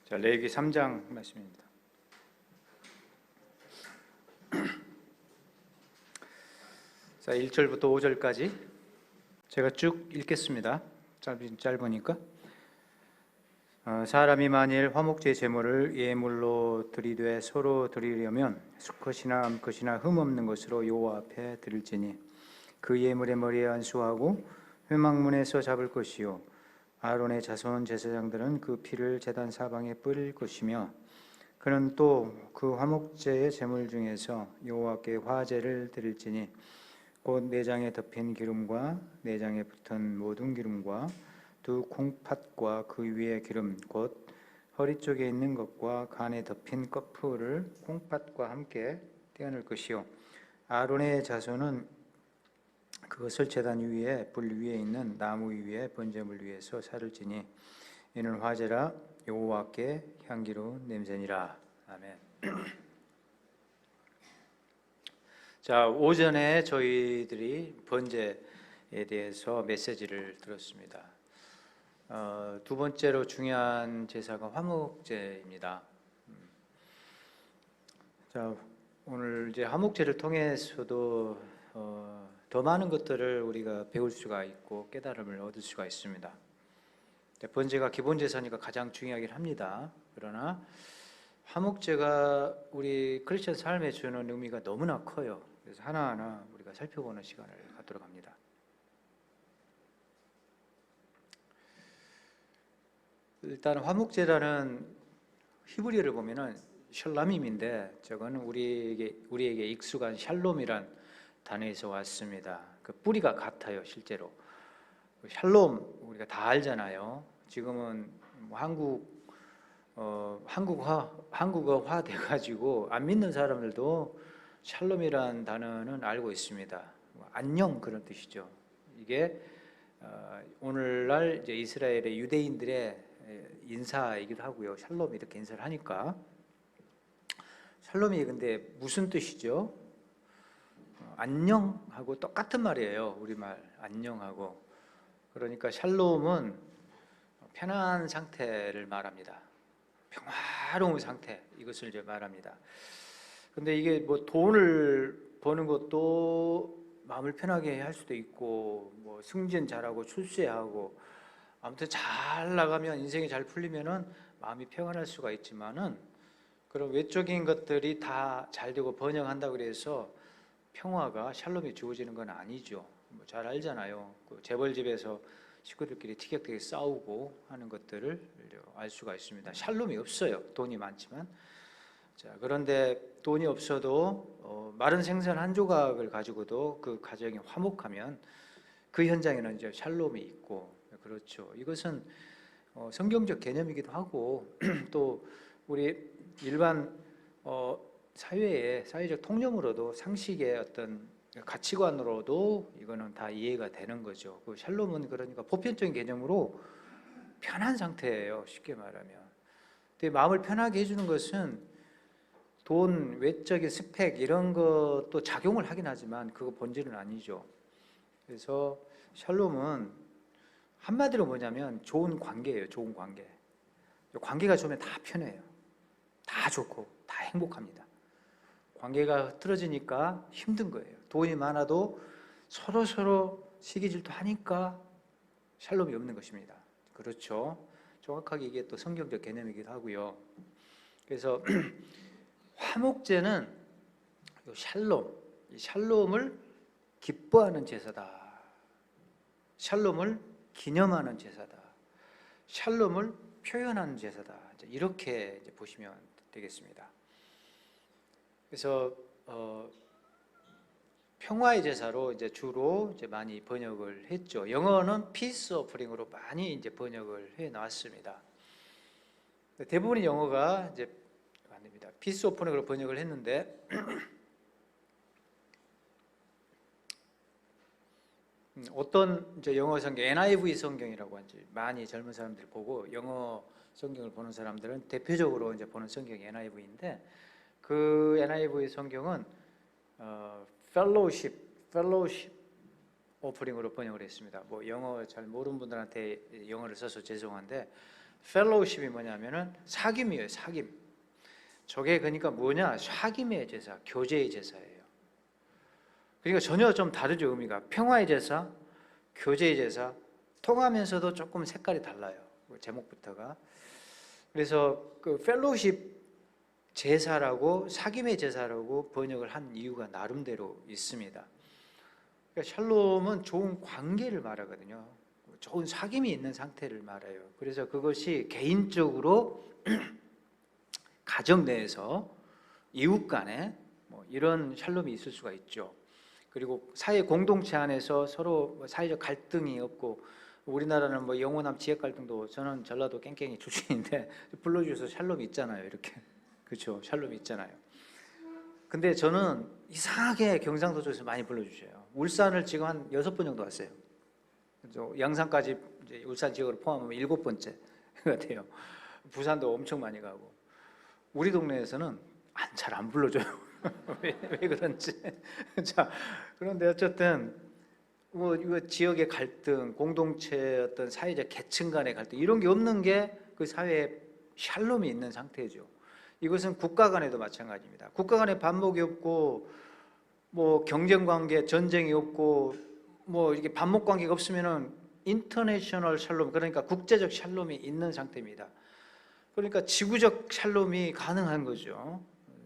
자, 레위기 3장 말씀입니다. 자, 1절부터 5절까지 제가 쭉 읽겠습니다. 짧으니까. 사람이 만일 화목제 제물을 예물로 드리되 서로 드리려면 수컷이나 암컷이나 흠없는 것으로 여호와 앞에 드릴지니 그 예물의 머리에 안수하고 회막문에서 잡을 것이요 아론의 자손 제사장들은 그 피를 제단 사방에 뿌릴 것이며 그는 또 그 화목제의 제물 중에서 여호와께 화제를 드릴지니 곧 내장에 덮인 기름과 내장에 붙은 모든 기름과 두 콩팥과 그 위에 기름 곧 허리 쪽에 있는 것과 간에 덮인 꺼풀을 콩팥과 함께 떼어낼 것이요 아론의 자손은 그것을 제단 위에 불 위에 있는 나무 위에 번제물 위에서 살을 지니 이는 화제라 여호와께 향기로운 냄새니라. 아멘. 자, 오전에 저희들이 번제에 대해서 메시지를 들었습니다. 두 번째로 중요한 제사가 화목제입니다. 자, 오늘 이제 화목제를 통해서도 더 많은 것들을 우리가 배울 수가 있고 깨달음을 얻을 수가 있습니다. 번제가 기본 제사니까 가장 중요하긴 합니다. 그러나 화목제가 우리 크리스천 삶에 주는 의미가 너무나 커요. 그래서 하나하나 우리가 살펴보는 시간을 갖도록 합니다. 일단 화목제라는 히브리어를 보면은 샬람임인데 저거는 우리에게 익숙한 샬롬이란 단어에서 왔습니다. 그 뿌리가 같아요, 실제로. 샬롬 우리가 다 알잖아요. 지금은 한국어화 돼가지고 안 믿는 사람들도 샬롬이란 단어는 알고 있습니다. 안녕 그런 뜻이죠. 이게 오늘날 이제 이스라엘의 유대인들의 인사이기도 하고요. 샬롬 이렇게 인사를 하니까 샬롬이 근데 무슨 뜻이죠? 안녕하고 똑같은 말이에요. 우리말 안녕하고. 그러니까 샬롬은 편안한 상태를 말합니다. 평화로운 상태 이것을 이제 말합니다. 근데 이게 뭐 돈을 버는 것도 마음을 편하게 할 수도 있고 뭐 승진 잘하고 출세하고 아무튼 잘 나가면 인생이 잘 풀리면은 마음이 평안할 수가 있지만은 그런 외적인 것들이 다 잘 되고 번영한다 그래서 평화가 샬롬이 주어지는 건 아니죠. 뭐 잘 알잖아요. 그 재벌집에서 식구들끼리 티격태격 싸우고 하는 것들을 알 수가 있습니다. 샬롬이 없어요. 돈이 많지만. 자, 그런데 돈이 없어도 마른 생선 한 조각을 가지고도 그 가정이 화목하면 그 현장에는 이제 샬롬이 있고 그렇죠. 이것은 성경적 개념이기도 하고 또 우리 일반 사회의 사회적 통념으로도 상식의 어떤 가치관으로도 이거는 다 이해가 되는 거죠. 그 샬롬은 그러니까 보편적인 개념으로 편한 상태예요. 쉽게 말하면. 근데 마음을 편하게 해주는 것은 돈, 외적인 스펙 이런 것도 작용을 하긴 하지만 그거 본질은 아니죠. 그래서 샬롬은 한마디로 뭐냐면 좋은 관계예요. 좋은 관계. 관계가 좋으면 다 편해요. 다 좋고 다 행복합니다. 관계가 틀어지니까 힘든 거예요. 돈이 많아도 서로 시기질투 하니까 샬롬이 없는 것입니다. 그렇죠. 정확하게 이게 또 성경적 개념이기도 하고요. 그래서 화목제는 이 샬롬을 기뻐하는 제사다. 샬롬을 기념하는 제사다. 샬롬을 표현하는 제사다. 이렇게 이제 보시면 되겠습니다. 그래서 평화의 제사로 이제 주로 이제 많이 번역을 했죠. 영어는 피스 오퍼링으로 많이 이제 번역을 해 놨습니다. 대부분의 영어가 이제 안 됩니다. 피스 오퍼링으로 번역을 했는데 어떤 이제 영어 성경 NIV 성경이라고 이제 많이 젊은 사람들이 보고 영어 성경을 보는 사람들은 대표적으로 이제 보는 성경이 NIV인데 그 NIV 성경은 fellowship 오퍼링으로 번역을 했습니다. 뭐 영어 잘 모르는 분들한테 영어를 써서 죄송한데 펠로우십이 뭐냐면은 사귐이에요. 사귐. 저게 그러니까 뭐냐? 사귐의 제사, 교제의 제사예요. 그러니까 전혀 좀 다르죠. 의미가. 평화의 제사, 교제의 제사, 통하면서도 조금 색깔이 달라요. 제목부터가. 그래서 그 펠로우십 제사라고, 사귐의 제사라고 번역을 한 이유가 나름대로 있습니다. 그러니까 샬롬은 좋은 관계를 말하거든요. 좋은 사귐이 있는 상태를 말해요. 그래서 그것이 개인적으로 가정 내에서 이웃 간에 뭐 이런 샬롬이 있을 수가 있죠. 그리고 사회 공동체 안에서 서로 사회적 갈등이 없고, 우리나라는 뭐 영원한 지역 갈등도, 저는 전라도 깽깽이 출신인데 불러주셔서 샬롬이 있잖아요. 이렇게. 그렇죠. 샬롬이 있잖아요. 근데 저는 이상하게 경상도 쪽에서 많이 불러주셔요. 울산을 지금 한 6번 정도 왔어요. 양산까지 이제 울산 지역으로 포함하면 7번째가 돼요. 부산도 엄청 많이 가고. 우리 동네에서는 잘 안 불러줘요. 왜 그런지. 자, 그런데 어쨌든 뭐 이거 지역의 갈등, 공동체 어떤 사회적 계층 간의 갈등, 이런 게 없는 게 그 사회에 샬롬이 있는 상태죠. 이것은 국가 간에도 마찬가지입니다. 국가 간에 반목이 없고, 뭐 경쟁 관계, 전쟁이 없고, 뭐 이렇게 반목 관계가 없으면은 인터내셔널 샬롬, 그러니까 국제적 샬롬이 있는 상태입니다. 그러니까 지구적 샬롬이 가능한 거죠.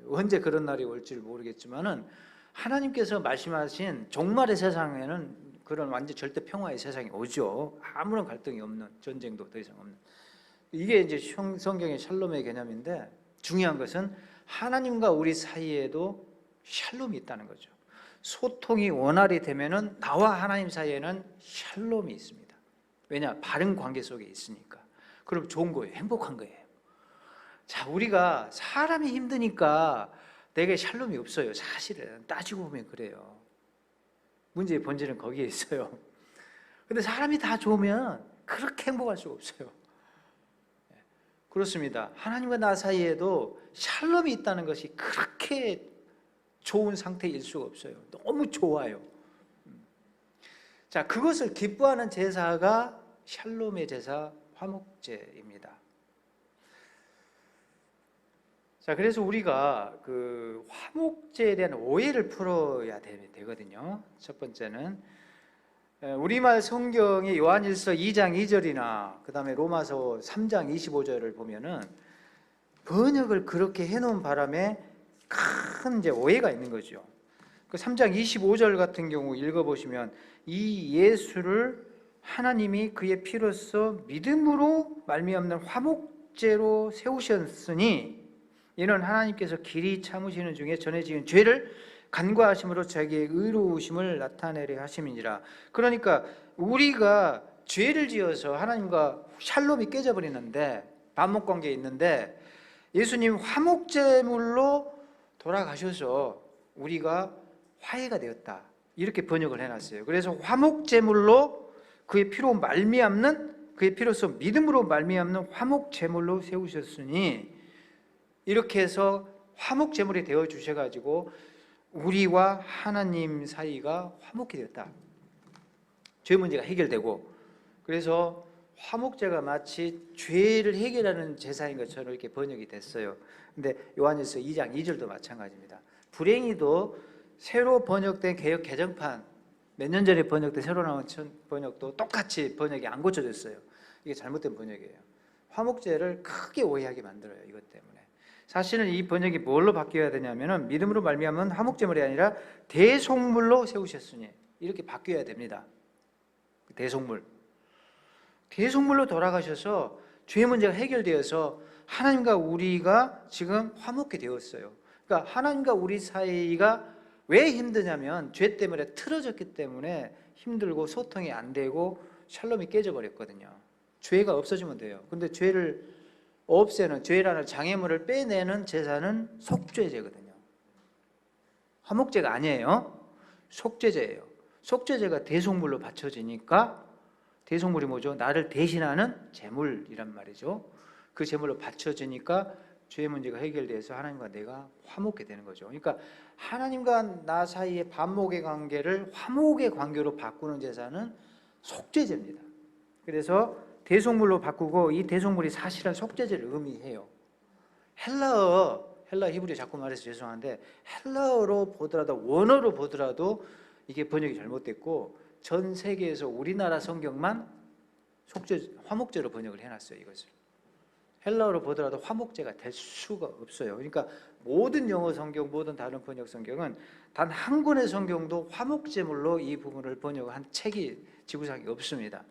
언제 그런 날이 올지를 모르겠지만은, 하나님께서 말씀하신 종말의 세상에는 그런 완전 절대 평화의 세상이 오죠. 아무런 갈등이 없는, 전쟁도 더 이상 없는. 이게 이제 성경의 샬롬의 개념인데, 중요한 것은 하나님과 우리 사이에도 샬롬이 있다는 거죠. 소통이 원활히 되면은 나와 하나님 사이에는 샬롬이 있습니다. 왜냐? 바른 관계 속에 있으니까. 그럼 좋은 거예요. 행복한 거예요. 자, 우리가 사람이 힘드니까 내게 샬롬이 없어요. 사실은 따지고 보면 그래요. 문제의 본질은 거기에 있어요. 근데 사람이 다 좋으면 그렇게 행복할 수가 없어요. 그렇습니다. 하나님과 나 사이에도 샬롬이 있다는 것이 그렇게 좋은 상태일 수가 없어요. 너무 좋아요. 자, 그것을 기뻐하는 제사가 샬롬의 제사, 화목제입니다. 자, 그래서 우리가 그 화목제에 대한 오해를 풀어야 되거든요. 첫 번째는 우리말 성경의 요한일서 2장 2절이나 그 다음에 로마서 3장 25절을 보면은 번역을 그렇게 해놓은 바람에 큰 이제 오해가 있는 거죠. 그 3장 25절 같은 경우 읽어보시면, 이 예수를 하나님이 그의 피로써 믿음으로 말미암는 화목제로 세우셨으니 이는 하나님께서 길이 참으시는 중에 전에 지은 죄를 간과하심으로 자기의 의로우심을 나타내려 하심이니라. 그러니까 우리가 죄를 지어서 하나님과 샬롬이 깨져버리는데, 반목관계에 있는데, 예수님 화목제물로 돌아가셔서 우리가 화해가 되었다, 이렇게 번역을 해놨어요. 그래서 화목제물로 그의 피로 말미암는, 그의 피로서 믿음으로 말미암는 화목제물로 세우셨으니, 이렇게 해서 화목제물이 되어 주셔가지고 우리와 하나님 사이가 화목이 되었다. 죄 문제가 해결되고, 그래서 화목제가 마치 죄를 해결하는 제사인 것처럼 이렇게 번역이 됐어요. 근데 요한일서 2장 2절도 마찬가지입니다. 불행히도 새로 번역된 개역 개정판, 몇 년 전에 번역된 새로 나온 번역도 똑같이 번역이 안 고쳐졌어요. 이게 잘못된 번역이에요. 화목제를 크게 오해하게 만들어요. 이것 때문에. 사실은 이 번역이 뭘로 바뀌어야 되냐면은, 믿음으로 말미암은 화목제물이 아니라 대속물로 세우셨으니, 이렇게 바뀌어야 됩니다. 대속물로 돌아가셔서 죄 문제가 해결되어서 하나님과 우리가 지금 화목게 되었어요. 그러니까 하나님과 우리 사이가 왜 힘드냐면, 죄 때문에 틀어졌기 때문에 힘들고 소통이 안 되고 샬롬이 깨져버렸거든요. 죄가 없어지면 돼요. 근데 죄를 없애는, 죄라는 장애물을 빼내는 제사는 속죄제거든요. 화목제가 아니에요. 속죄제예요. 속죄제가 대속물로 바쳐지니까, 대속물이 뭐죠? 나를 대신하는 제물이란 말이죠. 그 제물로 바쳐지니까 죄의 문제가 해결돼서 하나님과 내가 화목게 되는 거죠. 그러니까 하나님과 나 사이의 반목의 관계를 화목의 관계로 바꾸는 제사는 속죄제입니다. 그래서 대속물로 바꾸고 이 대속물이 사실은 속죄제를 의미해요. 헬라어 히브리 자꾸 말해서 죄송한데 헬라어로 보더라도 원어로 보더라도 이게 번역이 잘못됐고 전 세계에서 우리나라 성경만 화목제로 번역을 해놨어요. 이것을 헬라어로 보더라도 화목제가 될 수가 없어요. 그러니까 모든 영어 성경, 모든 다른 번역 성경은 단 한 권의 성경도 화목제물로 이 부분을 번역한 책이 지구상에 없습니다.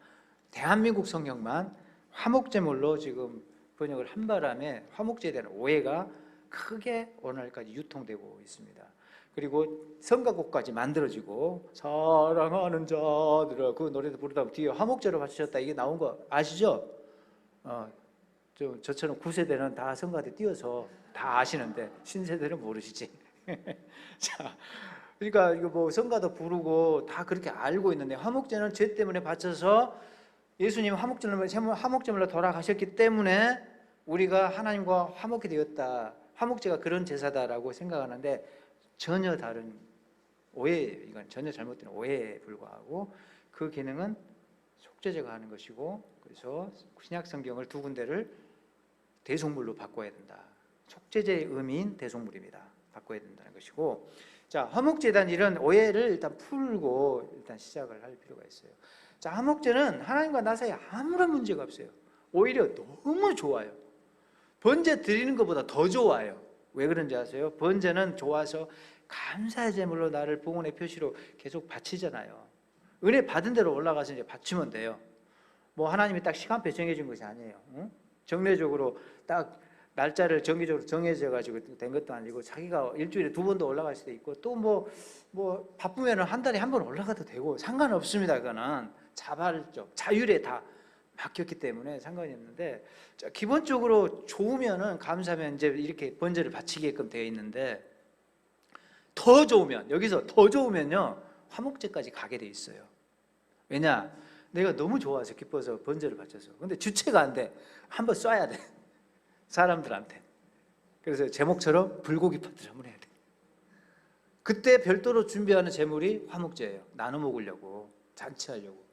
대한민국 성경만 화목제물로 지금 번역을 한 바람에 화목제에 대한 오해가 크게 오늘날까지 유통되고 있습니다. 그리고 성가곡까지 만들어지고 사랑하는 자들아 그 노래도 부르다 뒤에 화목제로 바치셨다 이게 나온 거 아시죠? 좀 저처럼 9세대는 다 성가대 띄어서 다 아시는데 신세대는 모르시지. 자, 그러니까 이거 뭐 성가도 부르고 다 그렇게 알고 있는데 화목제는 죄 때문에 바쳐서 예수님 화목제물로 돌아가셨기 때문에 우리가 하나님과 화목이 되었다. 화목제가 그런 제사다라고 생각하는데 전혀 다른 오해예요. 이건 전혀 잘못된 오해에 불과하고 그 기능은 속죄제가 하는 것이고 그래서 신약 성경을 두 군데를 대속물로 바꿔야 된다. 속죄제의 의미인 대속물입니다. 바꿔야 된다는 것이고 자 화목제단 이런 오해를 일단 풀고 일단 시작을 할 필요가 있어요. 자 화목제는 하나님과 나 사이에 아무런 문제가 없어요. 오히려 너무 좋아요. 번제 드리는 것보다 더 좋아요. 왜 그런지 아세요? 번제는 좋아서 감사의 제물로 나를 봉헌의 표시로 계속 바치잖아요. 은혜 받은 대로 올라가서 이제 바치면 돼요. 뭐 하나님이 딱 시간표 정해준 것이 아니에요. 응? 정례적으로 딱 날짜를 정기적으로 정해져 가지고 된 것도 아니고 자기가 일주일에 2번도 올라갈 수도 있고 또 뭐 바쁘면 한 달에 한 번 올라가도 되고 상관없습니다. 그거는 자발적 자율에 다 맡겼기 때문에 상관이 없는데 자, 기본적으로 좋으면은 감사하면 이제 이렇게 번제를 바치게끔 되어 있는데 더 좋으면 여기서 더 좋으면요 화목제까지 가게 돼 있어요. 왜냐? 내가 너무 좋아서 기뻐서 번제를 바쳐서 근데 주체가 안 돼. 한번 쏴야 돼 사람들한테. 그래서 제목처럼 불고기 파티를 한번 해야 돼. 그때 별도로 준비하는 제물이 화목제예요. 나눠 먹으려고 잔치하려고.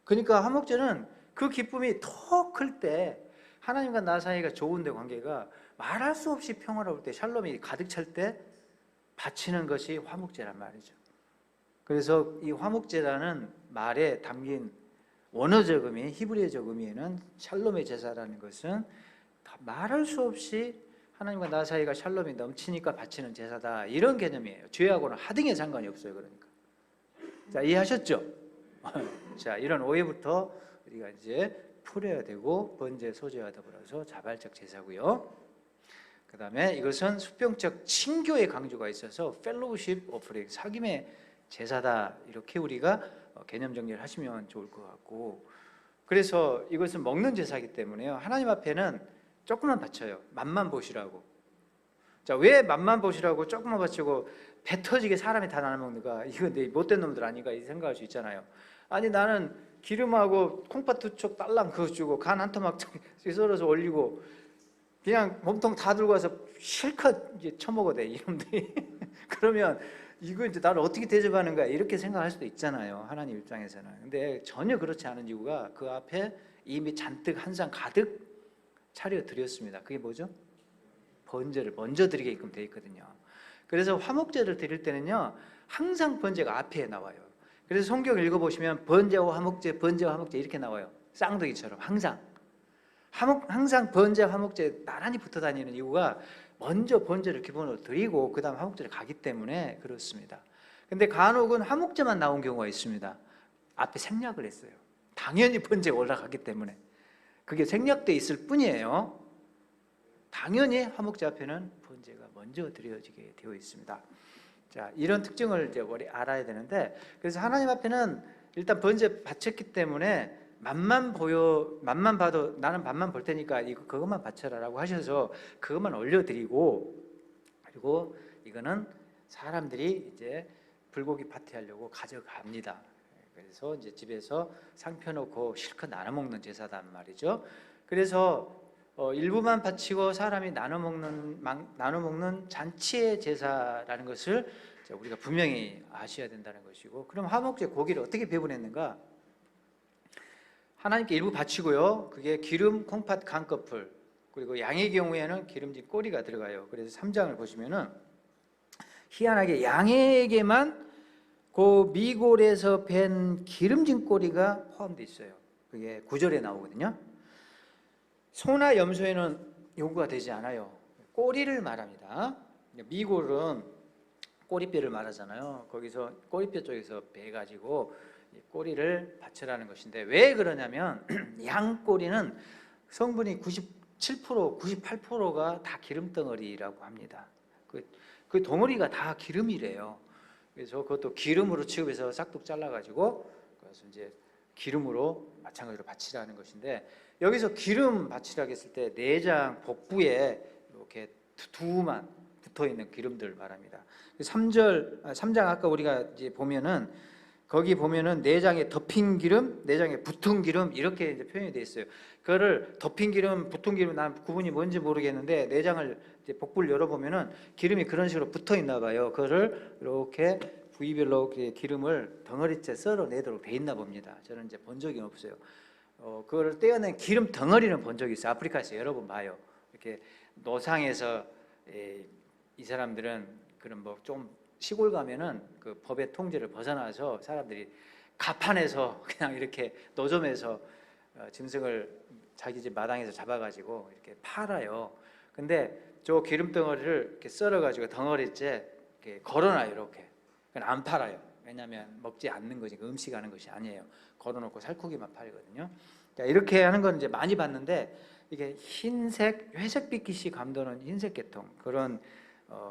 그러니까 화목제는 그 기쁨이 더 클 때 하나님과 나 사이가 좋은데 관계가 말할 수 없이 평화로울 때 샬롬이 가득 찰 때 바치는 것이 화목제란 말이죠. 그래서 이 화목제라는 말에 담긴 원어적 의미, 히브리어적 의미에는 샬롬의 제사라는 것은 말할 수 없이 하나님과 나 사이가 샬롬이 넘치니까 바치는 제사다 이런 개념이에요. 죄하고는 하등의 상관이 없어요. 그러니까 자 이해하셨죠? 자 이런 오해부터 우리가 이제 풀어야 되고 번제 소제와 더불어서 자발적 제사고요. 그 다음에 이것은 수평적 친교의 강조가 있어서 펠로우십 오프링 사귐의 제사다 이렇게 우리가 개념 정리를 하시면 좋을 것 같고 그래서 이것은 먹는 제사이기 때문에요. 하나님 앞에는 조금만 바쳐요. 맛만 보시라고. 자, 왜 맛만 보시라고 조금만 바치고 배 터지게 사람이 다 나눠 먹는가? 이거 내 못된 놈들 아닌가? 이 생각할 수 있잖아요. 아니 나는 기름하고 콩팥 2쪽 딸랑 그거 주고 간 한 토막 썰어서 올리고 그냥 몸통 다 들고 와서 실컷 이제 처먹어도 돼 이놈들이. 그러면 이거 이제 나를 어떻게 대접하는 거야 이렇게 생각할 수도 있잖아요. 하나님 입장에서는. 근데 전혀 그렇지 않은 이유가 그 앞에 이미 잔뜩 한 상 가득 차려 드렸습니다. 그게 뭐죠? 번제를 먼저 드리게끔 돼 있거든요. 그래서 화목제를 드릴 때는요 항상 번제가 앞에 나와요. 그래서 성경 읽어보시면 번제와 화목제, 번제와 화목제 이렇게 나와요. 쌍둥이처럼 항상 번제, 화목제 나란히 붙어 다니는 이유가 먼저 번제를 기본으로 드리고 그 다음 화목제를 가기 때문에 그렇습니다. 근데 간혹은 화목제만 나온 경우가 있습니다. 앞에 생략을 했어요. 당연히 번제가 올라가기 때문에 그게 생략돼 있을 뿐이에요. 당연히 화목제 앞에는 번제가 먼저 드려지게 되어 있습니다. 자, 이런 특징을 이제 우리 알아야 되는데 그래서 하나님 앞에는 일단 번제 바쳤기 때문에 맛만 봐도 나는 맛만 볼 테니까 그것만 바쳐라라고 하셔서 그것만 올려드리고 그리고 이거는 사람들이 이제 불고기 파티하려고 가져갑니다. 그래서 이제 집에서 상 펴놓고 실컷 나눠 먹는 제사단 말이죠. 그래서 일부만 바치고 사람이 나눠 먹는 잔치의 제사라는 것을 우리가 분명히 아셔야 된다는 것이고 그럼 화목제 고기를 어떻게 배분했는가? 하나님께 일부 바치고요. 그게 기름 콩팥 간꺼풀, 그리고 양의 경우에는 기름진 꼬리가 들어가요. 그래서 3장을 보시면은 희한하게 양에게만 그 미골에서 밴 기름진 꼬리가 포함되어 있어요. 그게 9절에 나오거든요. 소나 염소에는 요구가 되지 않아요. 꼬리를 말합니다. 미골은 꼬리뼈를 말하잖아요. 거기서 꼬리뼈 쪽에서 베가지고 꼬리를 바치라는 것인데, 왜 그러냐면 양 꼬리는 성분이 97%, 98%가 다 기름덩어리라고 합니다. 그 덩어리가 다 기름이래요. 그래서 그것도 기름으로 취급해서 싹둑 잘라가지고 그래서 이제 기름으로 마찬가지로 바치라는 것인데, 여기서 기름 바치라고 했을 때 내장 복부에 이렇게 두만 붙어 있는 기름들 말합니다. 3장 아까 우리가 이제 보면은 거기 보면은 내장에 덮인 기름, 내장에 붙은 기름 이렇게 이제 표현이 되어 있어요. 그거를 덮인 기름, 붙은 기름 난 구분이 뭔지 모르겠는데 내장을 이제 복부를 열어보면은 기름이 그런 식으로 붙어 있나 봐요. 그거를 이렇게 부위별로 기름을 덩어리째 썰어내도록 돼 있나 봅니다. 저는 이제 본 적이 없어요. 그거를 떼어낸 기름 덩어리는 본 적이 있어요. 아프리카에서 여러 번 봐요. 이렇게 노상에서 이 사람들은 그런 뭐 좀 시골 가면은 그 법의 통제를 벗어나서 사람들이 가판에서 그냥 이렇게 노점에서 짐승을 자기 집 마당에서 잡아가지고 이렇게 팔아요. 근데 저 기름 덩어리를 이렇게 썰어가지고 덩어리째 이렇게 걸어놔요. 이렇게. 그건 안 팔아요. 왜냐하면 먹지 않는 것이 음식하는 것이 아니에요. 걸어놓고 살코기만 팔거든요. 자, 이렇게 하는 건 이제 많이 봤는데, 이게 흰색, 회색빛이 감도는 흰색 계통 그런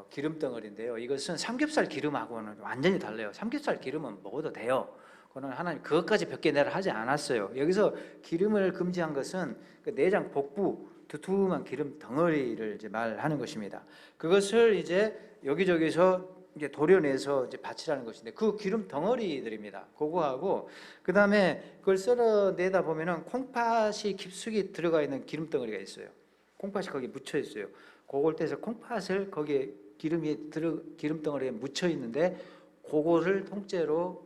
기름 덩어리인데요. 이것은 삼겹살 기름하고는 완전히 달라요. 삼겹살 기름은 먹어도 돼요. 그거는 하나님 그것까지 몇 개 내라 하지 않았어요. 여기서 기름을 금지한 것은 그 내장 복부 두툼한 기름 덩어리를 이제 말하는 것입니다. 그것을 이제 여기저기서 이제 도려내서 이제 바치라는 것인데, 그 기름 덩어리들입니다. 그거하고 그 다음에 그걸 썰어내다 보면은 콩팥이 깊숙이 들어가 있는 기름 덩어리가 있어요. 콩팥이 거기 묻혀 있어요. 그걸 떼서 콩팥을 거기에 기름 덩어리에 묻혀 있는데, 그거를 통째로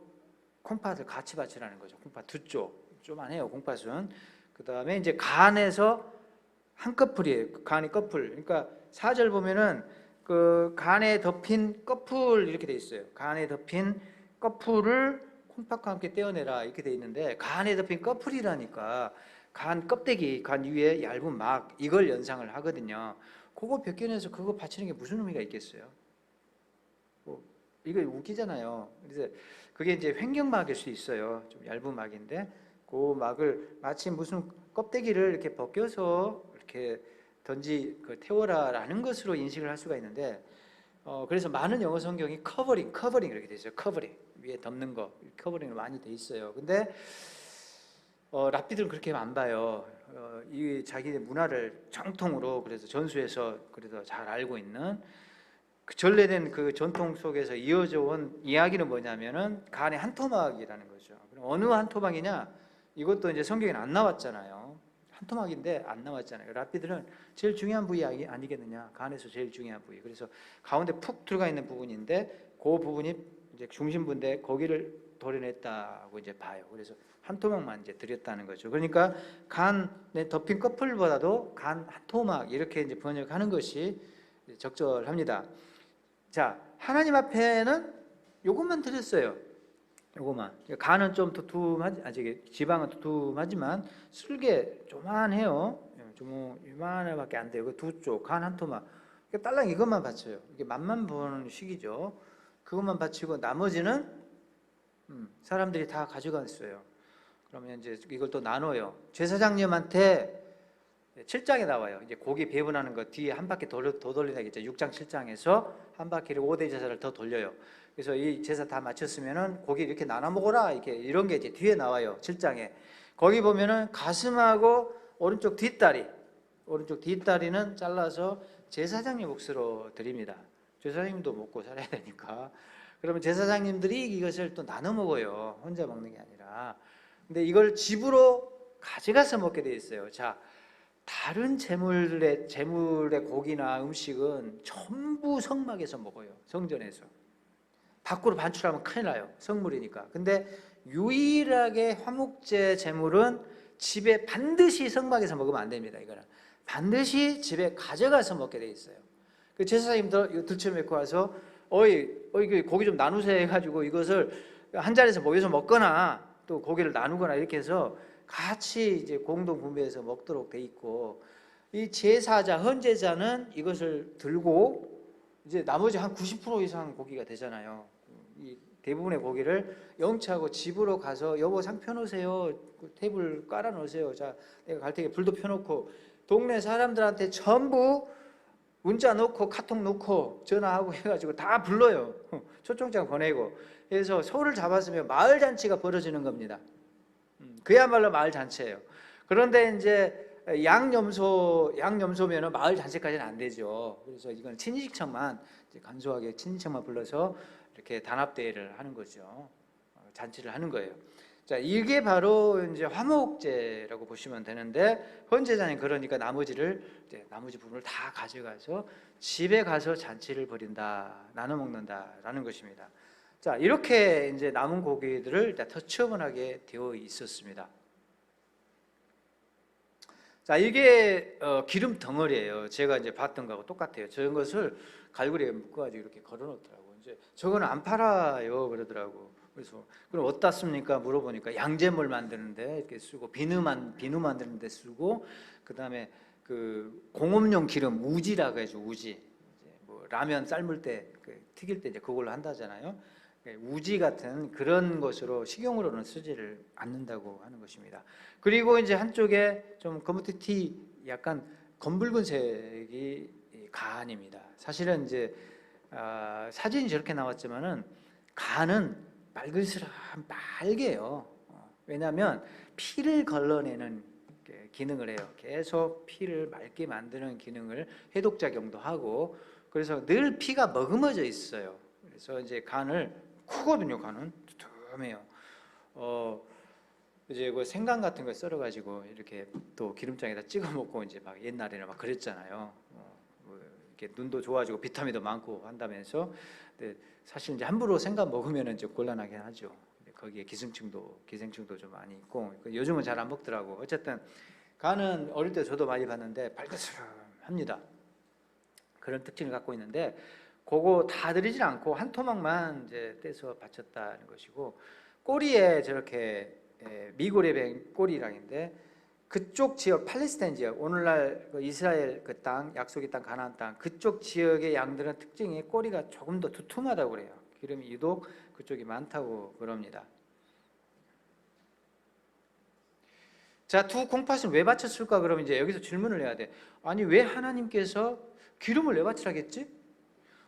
콩팥을 같이 바치라는 거죠. 콩팥 두 쪽, 쪼만해요 콩팥은. 그 다음에 이제 간에서 한꺼풀이에요. 간이 꺼풀. 그러니까 4절 보면은 그 간에 덮인 꺼풀 이렇게 돼 있어요. 간에 덮인 꺼풀을 콩팥과 함께 떼어내라 이렇게 돼 있는데, 간에 덮인 꺼풀이라니까 간 껍데기, 간 위에 얇은 막, 이걸 연상을 하거든요. 그거 벗겨내서 그거 바치는 게 무슨 의미가 있겠어요? 뭐 이거 웃기잖아요. 그래서 그게 이제 횡격막일 수 있어요. 좀 얇은 막인데 그 막을 마치 무슨 껍데기를 이렇게 벗겨서 이렇게 태워라라는 것으로 인식을 할 수가 있는데, 그래서 많은 영어 성경이 커버링 이렇게 돼 있어요. 커버링 위에 덮는 거 커버링으로 많이 돼 있어요. 근데 랍비들은 그렇게 안 봐요. 이 자기 문화를 정통으로 그래서 전수해서 그래서 잘 알고 있는 그 전래된 그 전통 속에서 이어져 온 이야기는 뭐냐면은 간의 한 토막이라는 거죠. 그럼 어느 한 토막이냐? 이것도 이제 성경에 안 나왔잖아요. 한 토막인데 안 나왔잖아요. 랍비들은 제일 중요한 부위 아니겠느냐? 간에서 제일 중요한 부위. 그래서 가운데 푹 들어가 있는 부분인데 그 부분이 이제 중심부인데 거기를 도려냈다고 이제 봐요. 그래서 한 토막만 이제 드렸다는 거죠. 그러니까 간에 덮인 커플보다도 간 한 토막 이렇게 이제 번역하는 것이 적절합니다. 자, 하나님 앞에는 요것만 드렸어요. 요것만. 간은 좀 두툼하지, 지방은 두툼하지만 쓸개 조만해요. 좀 요만하게밖에 안 돼요. 그 두 쪽, 간 한 토막. 딸랑 이것만 바쳐요. 이게 맛만 보는 식이죠. 그것만 바치고 나머지는 사람들이 다 가져갔어요. 그러면 이제 이걸 또 나눠요. 제사장님한테 7장에 나와요. 이제 고기 배분하는 거 뒤에 한 바퀴 더 돌리나 겠죠. 6장 7장에서 한 바퀴를 5대 제사를 더 돌려요. 그래서 이 제사 다 마쳤으면은 고기 이렇게 나눠 먹어라 이런 게 이제 뒤에 나와요. 7장에. 거기 보면은 가슴하고 오른쪽 뒷다리는 잘라서 제사장님 몫으로 드립니다. 제사장님도 먹고 살아야 되니까. 그러면 제사장님들이 이것을 또 나눠 먹어요. 혼자 먹는 게 아니라. 근데 이걸 집으로 가져가서 먹게 돼 있어요. 자, 다른 제물의 고기나 음식은 전부 성막에서 먹어요. 성전에서. 밖으로 반출하면 큰일 나요. 성물이니까. 근데 유일하게 화목제 제물은 집에 반드시 성막에서 먹으면 안 됩니다. 이거는 반드시 집에 가져가서 먹게 돼 있어요. 그 제사장님도 이거 들쳐메고 와서 어이 고기 좀 나누세요 해가지고 이것을 한 자리에서 모여서 먹거나 또 고기를 나누거나 이렇게 해서 같이 이제 공동 분배해서 먹도록 돼 있고, 이 제사자 헌제자는 이것을 들고 이제 나머지 한 90% 이상 고기가 되잖아요. 이 대부분의 고기를 영치하고 집으로 가서 여보 상 펴놓으세요. 테이블 깔아 놓으세요. 자, 내가 갈 테니까 불도 펴놓고, 동네 사람들한테 전부 문자 놓고 카톡 놓고 전화하고 해가지고 다 불러요. 초청장 보내고 해서 소를 잡았으면 마을 잔치가 벌어지는 겁니다. 그야말로 마을 잔치예요. 그런데 이제 양염소면은 마을 잔치까지는 안 되죠. 그래서 이건 친인척만 간소하게 친인척만 불러서 이렇게 단합대회를 하는 거죠. 잔치를 하는 거예요. 자, 이게 바로 이제 화목제라고 보시면 되는데, 헌제자는 그러니까 나머지 부분을 다 가져가서 집에 가서 잔치를 벌인다, 나눠 먹는다라는 것입니다. 자, 이렇게 이제 남은 고기들을 다 터치어분하게 되어 있었습니다. 자, 이게 기름 덩어리예요. 제가 이제 봤던 거하고 똑같아요. 저런 것을 갈고리에 묶어가지고 이렇게 걸어놓더라고. 이제 저거는 안 팔아요 그러더라고. 그래서 그럼 어디다 씁니까 물어보니까 양잿물 만드는데 이렇게 쓰고, 비누 만드는데 쓰고, 그 다음에 그 공업용 기름 우지라고 해죠. 우지. 이제 뭐 라면 삶을 때 튀길 때 이제 그걸로 한다잖아요. 우지 같은 그런 것으로 식용으로는 쓰지를 않는다고 하는 것입니다. 그리고 이제 한쪽에 좀 검은티 약간 검붉은 색이 간입니다. 사실은 이제 사진이 저렇게 나왔지만은 간은 빨글스름 빨개요. 왜냐하면 피를 걸러내는 기능을 해요. 계속 피를 맑게 만드는 기능을, 해독작용도 하고, 그래서 늘 피가 머금어져 있어요. 그래서 이제 간을 크거든요. 간은 두툼해요. 이제 그 생강 같은 거 썰어가지고 이렇게 또 기름장에다 찍어 먹고 이제 막 옛날에는 막 그랬잖아요. 이렇게 눈도 좋아지고 비타민도 많고 한다면서. 근데 사실 이제 함부로 생강 먹으면은 좀 곤란하긴 하죠. 거기에 기생충도 좀 많이 있고, 요즘은 잘 안 먹더라고. 어쨌든 간은 어릴 때 저도 많이 봤는데 빨갛스름합니다. 그런 특징을 갖고 있는데, 그거 다 들이질 않고 한 토막만 이제 떼서 바쳤다는 것이고, 꼬리에 저렇게 미고래뱅 꼬리랑인데, 그쪽 지역 팔레스타인 지역, 오늘날 그 이스라엘 그 땅, 약속의 땅, 가나안 땅 그쪽 지역의 양들은 특징이 꼬리가 조금 더 두툼하다고 그래요. 기름이 유독 그쪽이 많다고 그럽니다. 자, 두 콩팥을 왜 바쳤을까? 그러면 이제 여기서 질문을 해야 돼. 아니, 왜 하나님께서 기름을 왜 바치라겠지?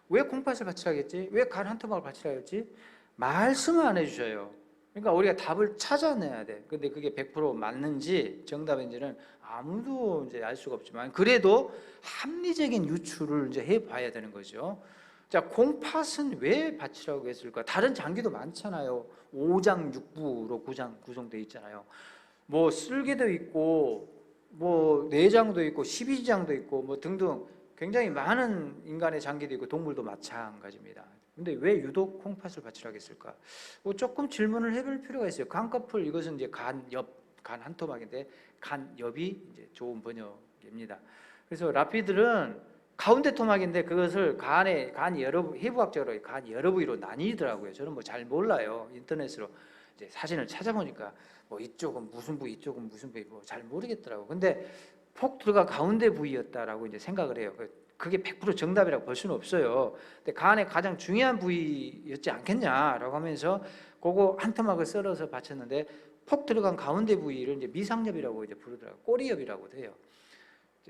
왜 콩팥을 바치라겠지? 왜 간 한 토막을 바치라겠지? 말씀을 안 해주셔요. 그러니까 우리가 답을 찾아내야 돼. 근데 그게 100% 맞는지 정답인지는 아무도 이제 알 수가 없지만, 그래도 합리적인 유추를 이제 해봐야 되는 거죠. 자, 콩팥은 왜 바치라고 했을까? 다른 장기도 많잖아요. 5장 6부로 구성되어 있잖아요. 뭐 쓸개도 있고, 뭐 내장도 있고, 12장도 있고, 뭐 등등 굉장히 많은 인간의 장기도 있고 동물도 마찬가지입니다. 근데 왜 유독 콩팥을 바치라고 했을까? 뭐 조금 질문을 해볼 필요가 있어요. 간꺼풀, 이것은 이제 간 한 토막인데 간엽이 이제 좋은 번역입니다. 그래서 라피들은 가운데 토막인데 그것을 간 여러 해부학적으로 간 여러 부위로 나뉘더라고요. 저는 뭐 잘 몰라요. 인터넷으로 이제 사진을 찾아보니까 뭐 이쪽은 무슨 부위, 이쪽은 무슨 부위, 뭐 잘 모르겠더라고. 근데 폭 들어가 가운데 부위였다라고 이제 생각을 해요. 그게 100% 정답이라고 볼 수는 없어요. 근데 간의 가장 중요한 부위였지 않겠냐라고 하면서 그거 한 토막을 썰어서 바쳤는데, 폭 들어간 가운데 부위를 이제 미상엽이라고 이제 부르더라고요. 꼬리엽이라고도 해요.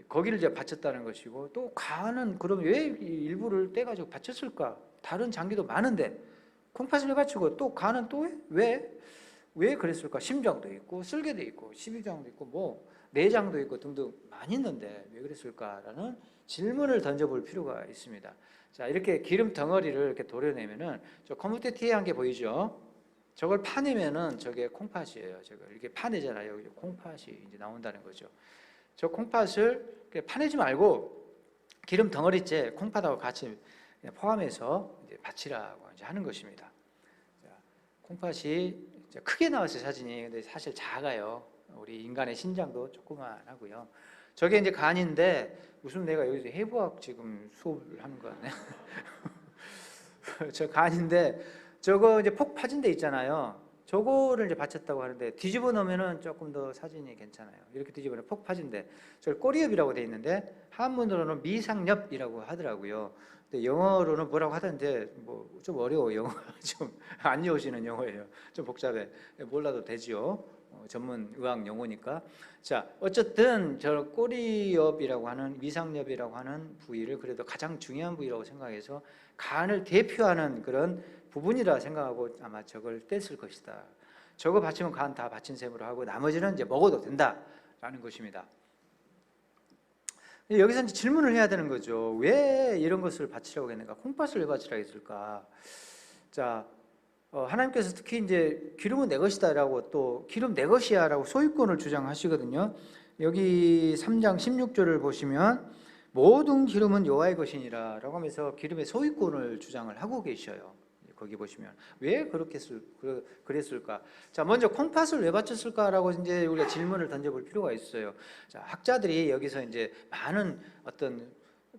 거기를 이제 바쳤다는 것이고, 또 간은 그럼 왜 일부를 떼가지고 바쳤을까? 다른 장기도 많은데 콩팥을 바치고 또 간은 또 왜 그랬을까? 심장도 있고 쓸개도 있고 12장도 있고 뭐 내장도 있고 등등 많이 있는데 왜 그랬을까라는 질문을 던져볼 필요가 있습니다. 자, 이렇게 기름 덩어리를 이렇게 도려내면은 저 커뮤니티한 게 보이죠? 저걸 파내면은 저게 콩팥이에요. 저걸 이렇게 파내잖아요. 콩팥이 이제 나온다는 거죠. 저 콩팥을 파내지 말고 기름 덩어리째 콩팥하고 같이 포함해서 이제 바치라고 이제 하는 것입니다. 자, 콩팥이 크게 나왔어요 사진이. 근데 사실 작아요. 우리 인간의 신장도 조그만하고요. 저게 이제 간인데 무슨 내가 여기서 해부학 지금 수업을 하는 거 같네. 저 간인데 저거 이제 폭 파진 데 있잖아요. 저거를 이제 받쳤다고 하는데 뒤집어 놓으면은 조금 더 사진이 괜찮아요. 이렇게 뒤집어놓으면 폭 파진데 저 꼬리엽이라고 돼 있는데 한문으로는 미상엽이라고 하더라고요. 근데 영어로는 뭐라고 하던데 뭐 좀 어려워. 영어가 좀 안 외우시는 영어예요. 좀 복잡해. 몰라도 되지요. 전문 의학 용어니까. 자, 어쨌든 저 꼬리엽이라고 하는 미상엽이라고 하는 부위를 그래도 가장 중요한 부위라고 생각해서 간을 대표하는 그런 부분이라 생각하고 아마 저걸 뗐을 것이다. 저거 받치면 간 다 받친 셈으로 하고 나머지는 이제 먹어도 된다라는 것입니다. 여기서 이제 질문을 해야 되는 거죠. 왜 이런 것을 바치라고 했는가? 콩팥을 왜 바치라고 했을까? 자, 하나님께서 특히 이제 기름은 내 것이다라고 또 기름 내 것이야라고 소유권을 주장하시거든요. 여기 3장 16절을 보시면 모든 기름은 여호와의 것이니라라고 하면서 기름의 소유권을 주장을 하고 계셔요. 거기 보시면 왜 그렇게 그랬을까? 자, 먼저 콩팥을 왜 바쳤을까라고 이제 우리가 질문을 던져볼 필요가 있어요. 자, 학자들이 여기서 이제 많은 어떤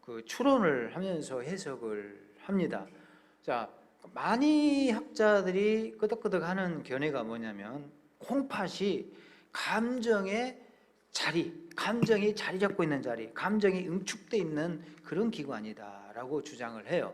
그 추론을 하면서 해석을 합니다. 자, 많이 학자들이 끄덕끄덕하는 견해가 뭐냐면 콩팥이 감정의 자리, 감정이 자리 잡고 있는 자리, 감정이 응축돼 있는 그런 기관이다라고 주장을 해요.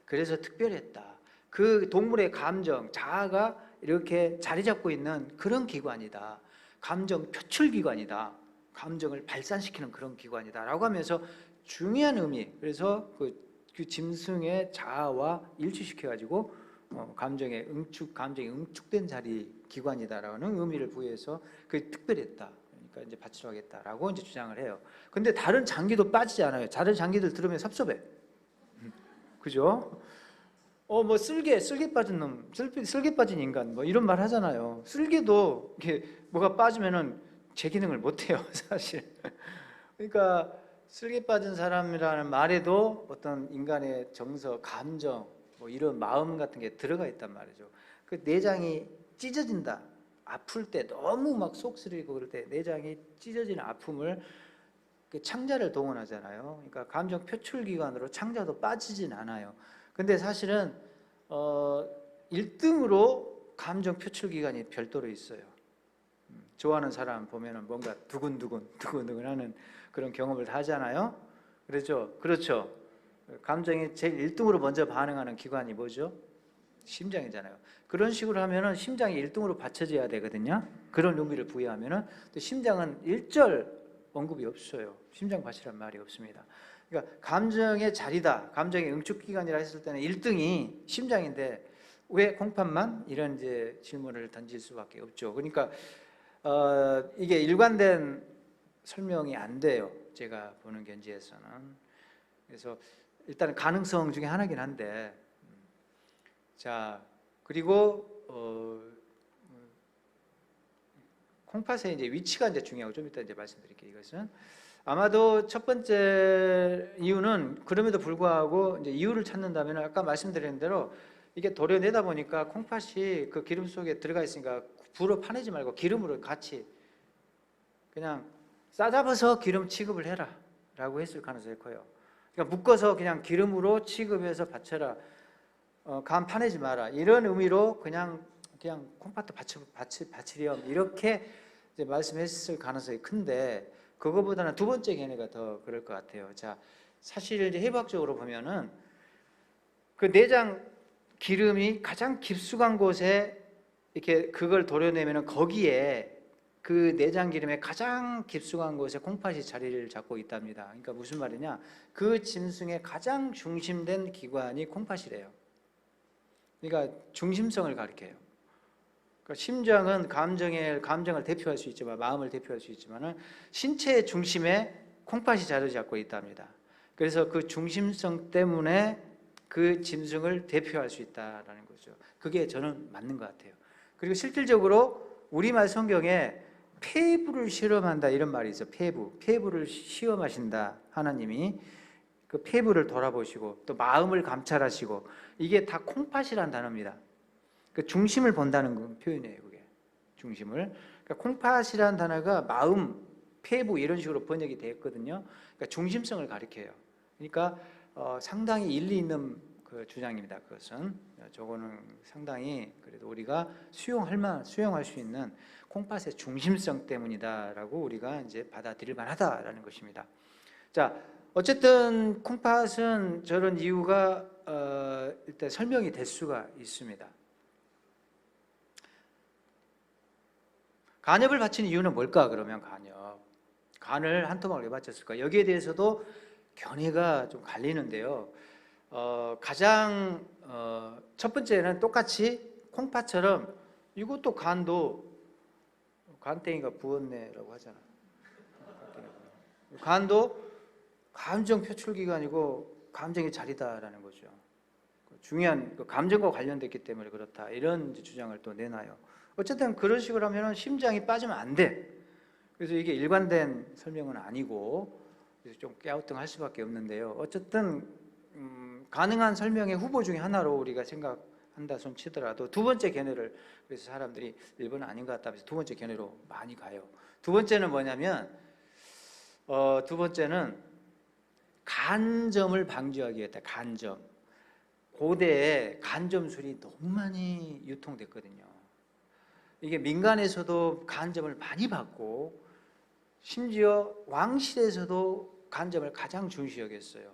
그래서 특별했다. 그 동물의 감정, 자아가 이렇게 자리 잡고 있는 그런 기관이다. 감정 표출 기관이다. 감정을 발산시키는 그런 기관이다라고 하면서 중요한 의미. 그래서 그 짐승의 자아와 일치시켜가지고 감정이 응축된 자리 기관이다라는 의미를 부여해서 그게 특별했다. 그러니까 이제 바치러 하겠다라고 이제 주장을 해요. 근데 다른 장기도 빠지지 않아요. 다른 장기들 들으면 섭섭해. 그죠? 뭐 쓸개 빠진 놈, 쓸개 빠진 인간, 뭐 이런 말 하잖아요. 쓸개도 이렇게 뭐가 빠지면은 제 기능을 못 해요, 사실. 그러니까 쓸개 빠진 사람이라는 말에도 어떤 인간의 정서, 감정, 뭐 이런 마음 같은 게 들어가 있단 말이죠. 그 내장이 찢어진다, 아플 때 너무 막 속 쓰리고 그럴 때 내장이 찢어지는 아픔을 그 창자를 동원하잖아요. 그러니까 감정 표출 기관으로 창자도 빠지진 않아요. 근데 사실은 1등으로 감정 표출 기관이 별도로 있어요. 좋아하는 사람 보면은 뭔가 두근두근 하는 그런 경험을 하잖아요. 그렇죠. 감정이 제일 1등으로 먼저 반응하는 기관이 뭐죠? 심장이잖아요. 그런 식으로 하면은 심장이 1등으로 받쳐져야 되거든요. 그런 의미를 부여하면은 또 심장은 일절 언급이 없어요. 심장 받치란 말이 없습니다. 그러니까 감정의 자리다, 감정의 응축기관이라 했을 때는 1등이 심장인데 왜 콩팥만? 이런 이제 질문을 던질 수밖에 없죠. 그러니까 이게 일관된 설명이 안 돼요. 제가 보는 견지에서는. 그래서 일단 가능성 중에 하나긴 한데, 자, 그리고 콩팥의 이제 위치가 이제 중요하고 좀 이따 이제 말씀드릴게요. 이것은 아마도 첫 번째 이유는 그럼에도 불구하고 이제 이유를 찾는다면 아까 말씀드린 대로 이게 도려내다 보니까 콩팥이 그 기름 속에 들어가 있으니까 불어 파내지 말고 기름으로 같이 그냥 싸잡아서 기름 취급을 해라라고 했을 가능성이 커요. 그러니까 묶어서 그냥 기름으로 취급해서 바쳐라. 간 파내지 마라. 이런 의미로 그냥 콩팥도 바치렴 이렇게 이제 말씀했을 가능성이 큰데 그거보다는 두 번째 견해가 더 그럴 것 같아요. 자, 사실 이제 해부학적으로 보면은 그 내장 기름이 가장 깊숙한 곳에 이렇게 그걸 도려내면은 거기에 그 내장 기름의 가장 깊숙한 곳에 콩팥이 자리를 잡고 있답니다. 그러니까 무슨 말이냐? 그 짐승의 가장 중심된 기관이 콩팥이래요. 그러니까 중심성을 가리켜요. 그러니까 심장은 감정을 대표할 수 있지만 마음을 대표할 수 있지만은 신체의 중심에 콩팥이 자리 잡고 있답니다. 그래서 그 중심성 때문에 그 짐승을 대표할 수 있다라는 거죠. 그게 저는 맞는 것 같아요. 그리고 실질적으로 우리말 성경에 폐부를 실험한다 이런 말이 있어요. 폐부를 시험하신다 하나님이 그 폐부를 돌아보시고 또 마음을 감찰하시고 이게 다 콩팥이란 단어입니다. 그 중심을 본다는 표현이에요. 그게 중심을. 그러니까 콩팥이라는 단어가 마음, 폐부 이런 식으로 번역이 되었거든요. 그러니까 중심성을 가리켜요. 그러니까 상당히 일리 있는 그 주장입니다. 그것은 저거는 상당히 그래도 우리가 수용할 수 있는 콩팥의 중심성 때문이다라고 우리가 이제 받아들일 만하다라는 것입니다. 자, 어쨌든 콩팥은 저런 이유가 일단 설명이 될 수가 있습니다. 간엽을 바친 이유는 뭘까? 그러면 간을 한 토막을 왜 바쳤을까? 여기에 대해서도 견해가 좀 갈리는데요. 가장 첫 번째는 똑같이 콩팥처럼 이것도 간땡이가 부었네라고 하잖아. 간도 감정 표출 기관이고 감정의 자리다라는 거죠. 중요한 감정과 관련됐기 때문에 그렇다 이런 주장을 또 내놔요. 어쨌든 그런 식으로 하면 심장이 빠지면 안 돼. 그래서 이게 일관된 설명은 아니고 그래서 좀 깨우뚱할 수밖에 없는데요. 어쨌든 가능한 설명의 후보 중에 하나로 우리가 생각한다 손 치더라도 두 번째 견해를 그래서 사람들이 1번은 아닌 것 같다 해서 두 번째 견해로 많이 가요. 두 번째는 뭐냐면 두 번째는 간점을 방지하기 위해서 간점. 고대에 간점술이 너무 많이 유통됐거든요. 이게 민간에서도 간점을 많이 받고 심지어 왕실에서도 간점을 가장 중시 여겼어요.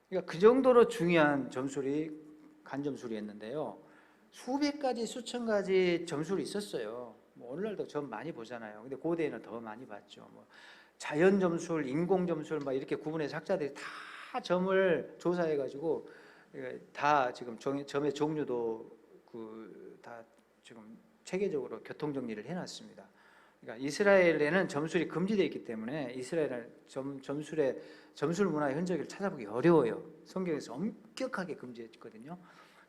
그러니까 그 정도로 중요한 간점술이었는데요. 수백 가지, 수천 가지 점술이 있었어요. 오늘날도 점 많이 보잖아요. 근데 고대에는 더 많이 봤죠. 자연 점술, 인공 점술 막 이렇게 구분해서 학자들이 다 점을 조사해가지고 다 지금 점의 종류도 다 지금 체계적으로 교통 정리를 해놨습니다. 그러니까 이스라엘에는 점술이 금지되어 있기 때문에 이스라엘은 점술 문화의 흔적을 찾아보기 어려워요. 성경에서 엄격하게 금지했거든요.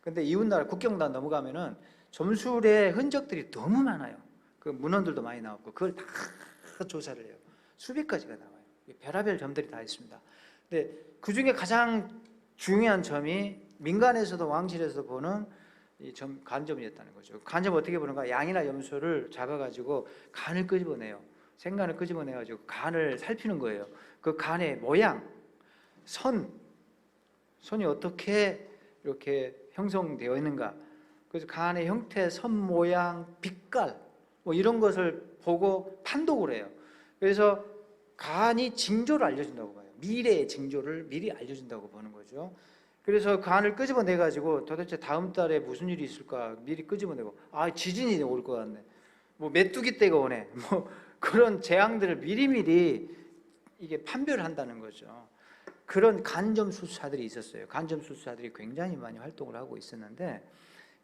근데 이웃나라 국경만 넘어가면은 점술의 흔적들이 너무 많아요. 그 문헌들도 많이 나왔고 그걸 다 조사를 해요. 수백 가지가 나와요. 별하별 점들이 다 있습니다. 근데 그 중에 가장 중요한 점이 민간에서도 왕실에서도 보는 이 간점이었다는 거죠. 간점 어떻게 보는가? 양이나 염소를 잡아가지고 간을 끄집어내요. 생간을 끄집어내가지고 간을 살피는 거예요. 그 간의 모양, 선이 어떻게 이렇게 형성되어 있는가? 그래서 간의 형태, 선 모양, 빛깔 이런 것을 보고 판독을 해요. 그래서 간이 징조를 알려준다고 봐요. 미래의 징조를 미리 알려준다고 보는 거죠. 그래서 간을 끄집어내가지고 도대체 다음 달에 무슨 일이 있을까 미리 끄집어내고 지진이 올 것 같네. 메뚜기 떼가 오네. 그런 재앙들을 미리미리 이게 판별을 한다는 거죠. 그런 간점술사들이 있었어요. 간점술사들이 굉장히 많이 활동을 하고 있었는데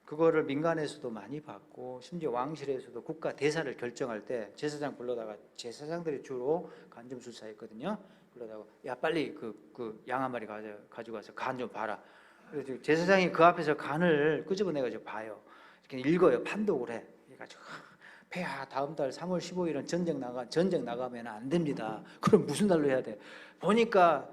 그거를 민간에서도 많이 봤고 심지어 왕실에서도 국가 대사를 결정할 때 제사장 불러다가 제사장들이 주로 간점술사였거든요. 그러다가 야 빨리 그 양 한 마리 가지고 와서 간 좀 봐라. 그래서 제사장이 그 앞에서 간을 끄집어내가지고 봐요. 이렇게 읽어요. 판독을 해. 그래가지고 폐하 다음 달 3월 15일은 전쟁 나가면 안 됩니다. 그럼 무슨 날로 해야 돼? 보니까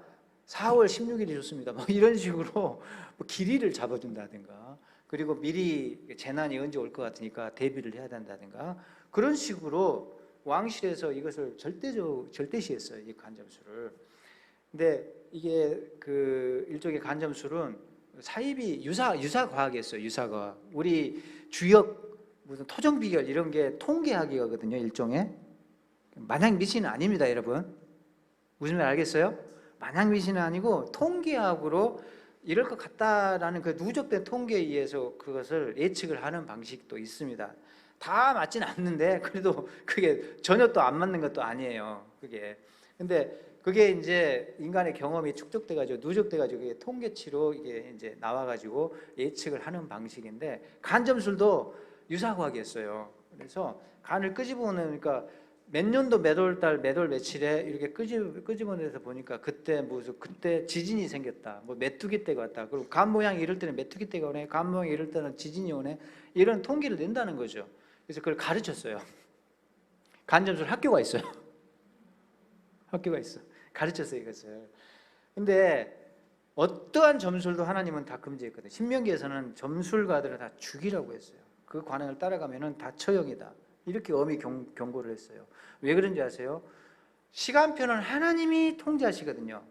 4월 16일이 좋습니다. 이런 식으로 길이를 잡아준다든가. 그리고 미리 재난이 언제 올 것 같으니까 대비를 해야 된다든가. 그런 식으로 왕실에서 이것을 절대시했어요. 이 간점술을. 근데 이게 그 일종의 간점술은 사이비 유사과학이었어요. 유사과학. 우리 주역 무슨 토정 비결 이런 게 통계학이거든요. 일종의 마냥 미신은 아닙니다, 여러분. 무슨 말 알겠어요? 마냥 미신은 아니고 통계학으로 이럴 것 같다라는 그 누적된 통계에 의해서 그것을 예측을 하는 방식도 있습니다. 다 맞지는 않는데 그래도 그게 전혀 또 안 맞는 것도 아니에요. 근데 그게 이제 인간의 경험이 축적돼가지고 누적돼가지고 이게 통계치로 이게 이제 나와가지고 예측을 하는 방식인데 간점술도 유사과학이었어요. 그래서 간을 끄집어내니까 몇 년도 몇 월 달 몇 월 며칠에 이렇게 끄집어내서 보니까 그때 지진이 생겼다. 메뚜기 떼가 왔다. 그리고 간 모양이 이럴 때는 메뚜기 떼가 오네. 간 모양이 이럴 때는 지진이 오네. 이런 통계를 낸다는 거죠. 그래서 그걸 가르쳤어요. 간점술 학교가 있어요. 학교가 있어. 가르쳤어요, 이것을. 근데 어떠한 점술도 하나님은 다 금지했거든요. 신명기에서는 점술가들을 다 죽이라고 했어요. 그 관행을 따라가면은 다 처형이다. 이렇게 엄히 경고를 했어요. 왜 그런지 아세요? 시간표는 하나님이 통제하시거든요.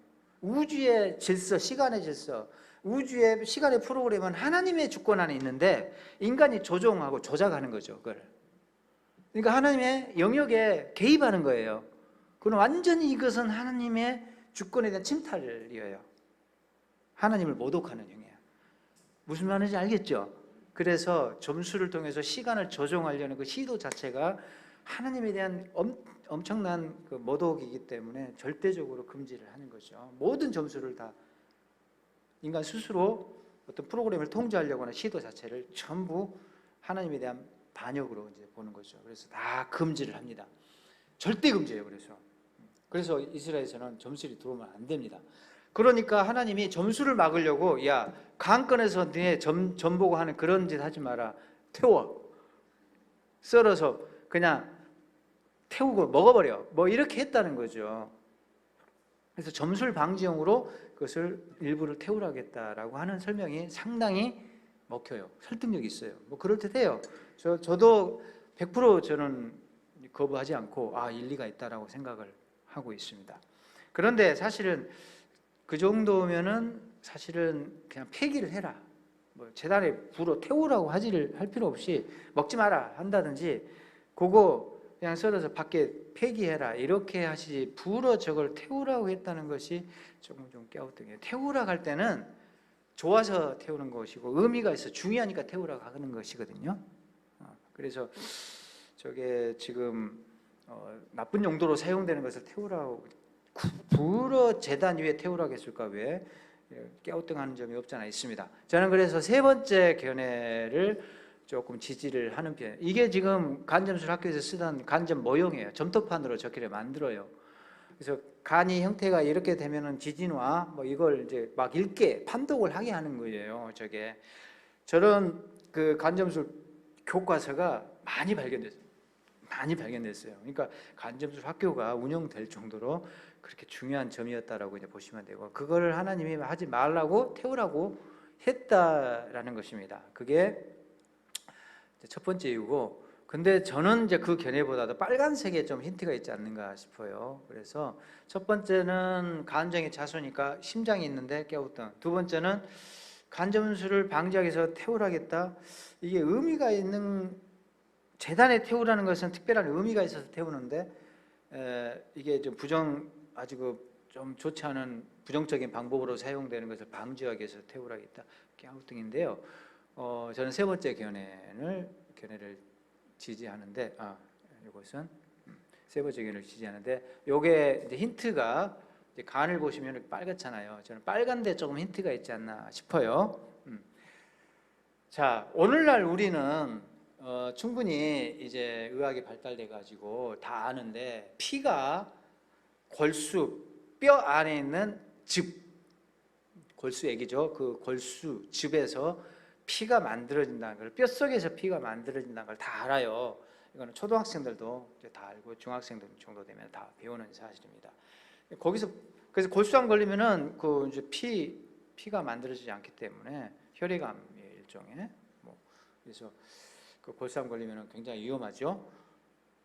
우주의 질서, 시간의 질서, 우주의 시간의 프로그램은 하나님의 주권 안에 있는데 인간이 조종하고 조작하는 거죠. 그걸. 그러니까 하나님의 영역에 개입하는 거예요. 그건 완전히 이것은 하나님의 주권에 대한 침탈이에요. 하나님을 모독하는 행위예요. 무슨 말인지 알겠죠? 그래서 점수를 통해서 시간을 조종하려는 그 시도 자체가 하나님에 대한 엄청난 그 모독이기 때문에 절대적으로 금지를 하는 거죠. 모든 점수를 다 인간 스스로 어떤 프로그램을 통제하려고 하는 시도 자체를 전부 하나님에 대한 반역으로 이제 보는 거죠. 그래서 다 금지를 합니다. 절대 금지예요. 그래서 이스라엘에서는 점술이 들어오면 안 됩니다. 그러니까 하나님이 점수를 막으려고 야 강권에서 네 점 보고 하는 그런 짓 하지 마라. 태워. 썰어서 그냥 태우고 먹어버려. 뭐 이렇게 했다는 거죠. 그래서 점술 방지용으로 그것을 일부를 태우라겠다라고 하는 설명이 상당히 먹혀요. 설득력이 있어요. 뭐 그럴듯해요. 저도 100% 저는 거부하지 않고 일리가 있다라고 생각을 하고 있습니다. 그런데 사실은 그 정도면은 사실은 그냥 폐기를 해라. 뭐 재단에 불어 태우라고 할 필요 없이 먹지 마라 한다든지 그거 그냥 썰어서 밖에 폐기해라 이렇게 하시지 불어 저걸 태우라고 했다는 것이 조금 좀 깨우뚱해요. 태우라고 할 때는 좋아서 태우는 것이고 의미가 있어 중요하니까 태우라고 하는 것이거든요. 그래서 저게 지금 나쁜 용도로 사용되는 것을 태우라고 불어 재단 위에 태우라고 했을까 왜 깨우뚱하는 점이 없잖아 있습니다. 저는 그래서 세 번째 견해를 조금 지지를 하는 편이에요. 이게 지금 간점술 학교에서 쓰던 간점 모형이에요. 점토판으로 적기를 만들어요. 그래서 간이 형태가 이렇게 되면은 지진화 뭐 이걸 이제 막 읽게 판독을 하게 하는 거예요. 저런 그 간점술 교과서가 많이 발견됐어요. 그러니까 간점술 학교가 운영될 정도로 그렇게 중요한 점이었다라고 이제 보시면 되고 그거를 하나님이 하지 말라고 태우라고 했다라는 것입니다. 그게 첫 번째 이유고, 근데 저는 이제 그 견해보다도 빨간색에 좀 힌트가 있지 않는가 싶어요. 그래서 첫 번째는 간정의 자수니까 심장이 있는데 깨우뚱. 두 번째는 간점술을 방지하기 위해서 태우라겠다. 이게 의미가 있는 재단에 태우라는 것은 특별한 의미가 있어서 태우는데 이게 좀 아주 좀 좋지 않은 부정적인 방법으로 사용되는 것을 방지하기 위해서 태우라겠다. 깨우뚱인데요. 저는 세 번째 견해를 지지하는데 이것은 세 번째 견해를 지지하는데 요게 이제 힌트가 이제 간을 보시면 빨갛잖아요. 저는 빨간데 조금 힌트가 있지 않나 싶어요. 자, 오늘날 우리는 충분히 이제 의학이 발달돼 가지고 다 아는데 피가 골수 뼈 안에 있는 골수 얘기죠. 그 골수 즙에서 피가 만들어진다는 걸, 뼛속에서 피가 만들어진다는 걸 다 알아요. 이거는 초등학생들도 이제 다 알고 중학생들 정도 되면 다 배우는 사실입니다. 거기서 그래서 골수암 걸리면은 그 이제 피가 만들어지지 않기 때문에 혈액암 일종의 그래서 그 골수암 걸리면은 굉장히 위험하죠.